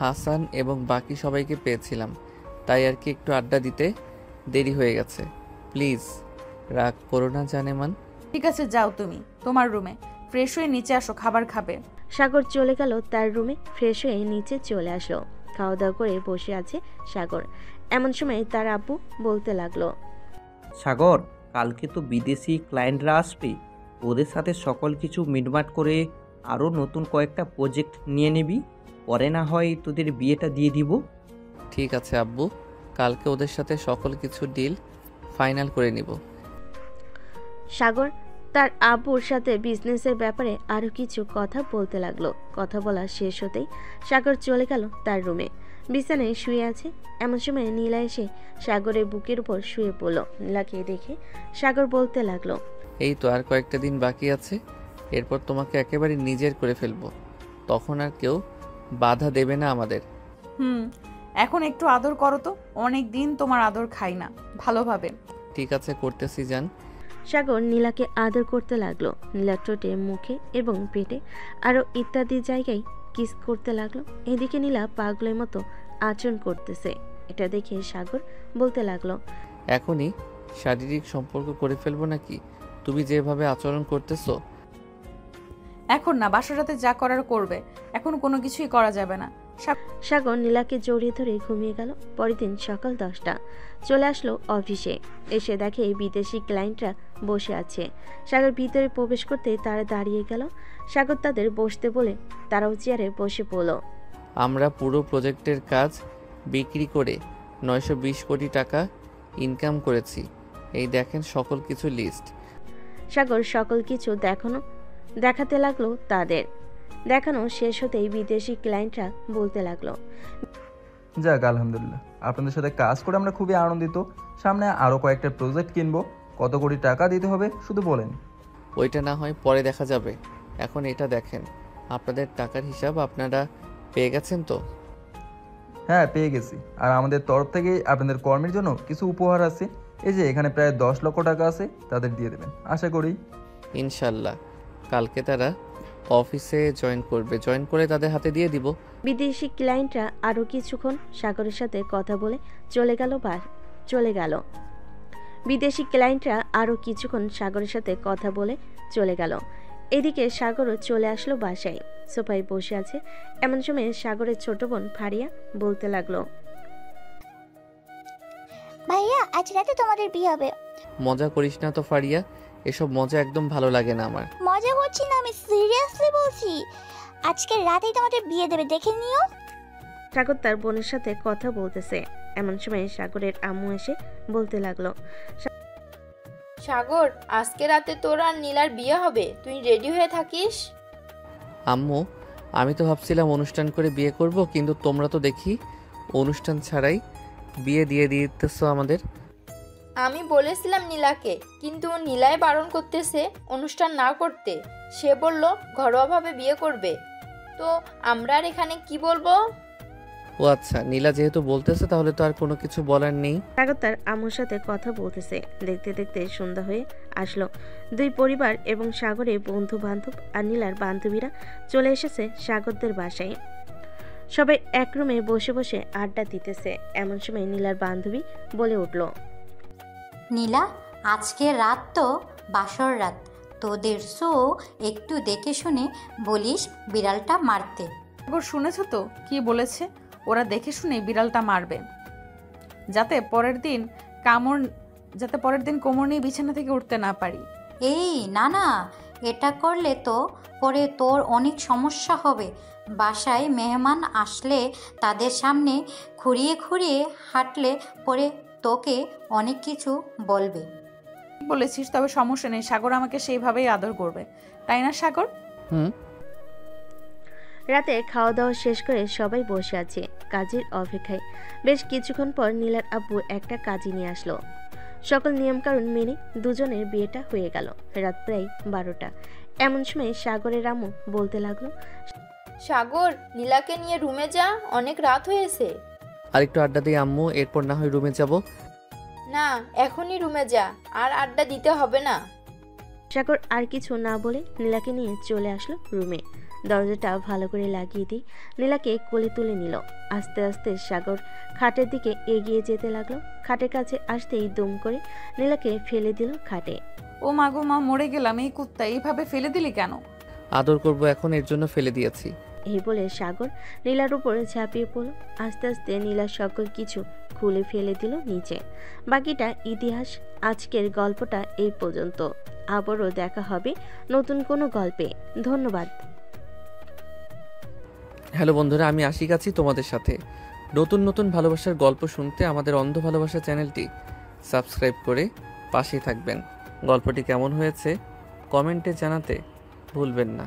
হাসান এবং বাকি সবাইকে পেয়েছিলাম, তাই আর কি একটু আড্ডা দিতে দেরি হয়ে গেছে। প্লিজ রাগ করো না জানেমান। ঠিক আছে, যাও তুমি তোমার রুমে, ফ্রেশ হয়ে নিচে আসো, খাবার খাবে। সাগর চলে গেল তার রুমে। ফ্রেশ হয়ে নিচে চলে আসলো। খাওয়া দাওয়া করে বসে আছে সাগর। এমন সময় তার আব্বু বলতে লাগলো, সাগর, কালকে তো বিদেশি ক্লায়েন্টরা আসবে, ওদের সাথে সকল কিছু মিটমাট করে আরও নতুন কয়েকটা প্রজেক্ট নিয়ে নিবি, পরে না হয় তোদের বিয়েটা দিয়ে দিব। ঠিক আছে আব্বু, কালকে ওদের সাথে সকল কিছু ডিল ফাইনাল করে নিব। সাগর তার আব্বুর সাথে বিজনেসের ব্যাপারে আরো কিছু কথা বলতে লাগলো। কথা বলা শেষ হতেই সাগর চলে গেল তার রুমে। বিছানায় শুয়ে আছে। এমন সময় নীলা এসে সাগরের বুকের উপর শুয়ে পড়ল। নীলাকে দেখে সাগর বলতে লাগলো, এই তো আর কয়েকটা দিন বাকি আছে, এরপর তোমাকে একেবারে নিজের করে ফেলবো। তখন আর কেউ বাধা দেবে না আমাদের। এখন একটু আদর করো তো, অনেক দিন তোমার আদর খাই না ভালোভাবে। ঠিক আছে, করতেছি জান। সাগর নীলাকে আদর করতে লাগলো। নীলার ঠোঁটে, মুখে এবং পেটে আরো ইত্যাদি জায়গায় কিস করতে লাগলো। এদিকে নীলা পাগলের মতো আচরণ করতেছে। এটা দেখে সাগর বলতে লাগলো, এখনই শারীরিক সম্পর্ক করে ফেলবো নাকি? তুমি যেভাবে আচরণ করতেছো। এখন না, বাসরাতে যা করার করবে, এখন কোনো কিছুই করা যাবে না। সাগর নীলাকে জড়িয়ে ধরে ঘুমিয়ে গেল। পরের দিন সকাল 10টা চলে আসলো অফিসে। এসে দেখে বিদেশি ক্লায়েন্টরা বসে আছে। সাগর ভিতরে প্রবেশ করতে তারা দাঁড়িয়ে গেল। সাগর তাদের বসতে বলে তারাও চেয়ারে বসে পড়ল। আমরা পুরো প্রজেক্টের কাজ বিক্রি করে 920 কোটি টাকা ইনকাম করেছি। এই দেখেন সকল কিছু লিস্ট। সাগর সকল কিছু দেখাতে লাগলো তাদের। দেখানো শেষ হতেই বিদেশি ক্লায়েন্টরা বলতে লাগলো, যাক আলহামদুলিল্লাহ, আপনাদের সাথে কাজ করে আমরা খুবই আনন্দিত। সামনে আরও কয়েকটা প্রজেক্ট কিনবো। কত কোটি টাকা দিতে হবে শুধু বলেন। ওইটা না হয় পরে দেখা যাবে, এখন এটা দেখেন। আপনাদের টাকার হিসাব আপনারা পেয়ে গেছেন তো? হ্যাঁ, পেয়ে গেছি। আর আমাদের তরফ থেকে আপনাদের কর্মীর জন্য কিছু উপহার আছে। এই যে এখানে প্রায় 10 লক্ষ টাকা আছে, তাদের দিয়ে দেবেন আশা করি। ইনশাল্লাহ কালকে তারা অফিসে জয়েন করবে, জয়েন করে তাদের হাতে দিয়ে দিব। বিদেশি ক্লায়েন্টরা আরও কিছুক্ষণ সাগরের সাথে কথা বলে চলে গেল। বিদেশি ক্লায়েন্টরা আরও কিছুক্ষণ সাগরের সাথে কথা বলে চলে গেল। এদিকে সাগরও চলে আসলো বাসায়। সোফায় বসে আছে। এমন সময় সাগরের ছোট বোন ফারিয়া বলতে লাগলো, ভাইয়া আজ রাতে তোমাদের বিয়ে হবে। মজা করিস না তো ফারিয়া, এসব মজা একদম ভালো লাগে না আমার। মজা করছি না, আমি সিরিয়াসলি বলছি। আজকে রাতেই তোমাদের বিয়ে দেবে, দেখে নিও। সাগর তার বোনের সাথে কথা বলতেছে। এমন সময় সাগরের আম্মু এসে বলতে লাগলো, সাগর আজকে রাতে তোর আর নীলার বিয়ে হবে, তুই রেডি হয়ে থাকিস। আম্মু, আমি তো ভাবছিলাম অনুষ্ঠান করে বিয়ে করব, কিন্তু তোমরা তো দেখি অনুষ্ঠান ছাড়াই বিয়ে দিয়ে দিতেছো আমাদের। আমি বলেছিলাম নীলাকে, কিন্তু নীলাই বারণ করতেছে অনুষ্ঠান না করতে। সে বলল ঘরোয়াভাবে বিয়ে করবে। তো আমরা আর এখানে কি বলবো? ও আচ্ছা, নীলা যেহেতু বলতেছে তাহলে তো আর কোনো কিছু বলার নেই। সাগর তার আম্মুর সাথে কথা বলতেছে। দেখতে দেখতে সন্ধ্যা হয়ে আসলো। দুই পরিবার এবং সাগরের বন্ধু বান্ধব আর নীলার বান্ধবীরা চলে এসেছে সাগরদের বাসায়। সবাই এক রুমে বসে বসে আড্ডা দিতেছে। এমন সময় নীলার বান্ধবী বলে উঠল, নীলা, আজকের রাত তো বাসর রাত, তোদের শো একটু দেখে শুনে বলিস বিড়ালটা মারতে। শুনেছ তো কি বলেছে? ওরা দেখে শুনে বিড়ালটা মারবে, যাতে পরের দিন কোমর নিয়ে বিছানা থেকে উঠতে না পারি। এই না না, এটা করলে তো পরে তোর অনেক সমস্যা হবে। বাসায় মেহমান আসলে তাদের সামনে খুঁড়িয়ে খুঁড়িয়ে হাঁটলে পরে তোকে অনেক কিছু বলবে। বলেছিস, তবে সমস্যা নেই, সাগর আমাকে সেইভাবেই আদর করবে, তাই না সাগর? রাতে খাওয়া দাওয়া শেষ করে সবাই বসে আছে কাজের অপেক্ষায়। বেশ কিছুক্ষণ পর নীলার আব্বু একটা কাজী নিয়ে আসলো। সকল নিয়মকানুন মেনে দুজনের বিয়েটা হয়ে গেল। রাত প্রায় 12টা। এমন সময় সাগরের আম্মু বলতে লাগলো, সাগর নীলাকে নিয়ে রুমে যা, অনেক রাত হয়েছে। আরেকটু আড্ডা দিই আম্মু, এরপর না হয় রুমে যাব। না, এখনই রুমে যা, আর আড্ডা দিতে হবে না। সাগর আর কিছু না বলে নীলাকে নিয়ে চলে আসলো রুমে। দরজাটা ভালো করে লাগিয়ে দিয়ে নীলাকে কোলে তুলে নিল। আস্তে আস্তে সাগর খাটের দিকে এগিয়ে যেতে লাগলো। খাটের কাছে আসতেই দুম করে নীলাকে ফেলে দিল খাটে। ও মা গো মা, মরে গেলাম, এই কুত্তা এইভাবে ফেলে দিলি কেন? আদর করব এখন, এর জন্য ফেলে দিয়েছি। এই বলে সাগর নীলার উপরে ঝাঁপিয়ে পড়ল। আস্তে আস্তে নীলা সকল কিছু খুলে ফেলে দিল নিচে। বাকিটা ইতিহাস। আজকের গল্পটা এই পর্যন্ত। আবারও দেখা হবে নতুন কোনো গল্পে। ধন্যবাদ। হ্যালো বন্ধুরা, আমি আশিক আছি তোমাদের সাথে। নতুন নতুন ভালোবাসার গল্প শুনতে আমাদের অন্ধ ভালোবাসা চ্যানেলটি সাবস্ক্রাইব করে পাশেই থাকবেন। গল্পটি কেমন হয়েছে কমেন্টে জানাতে ভুলবেন না।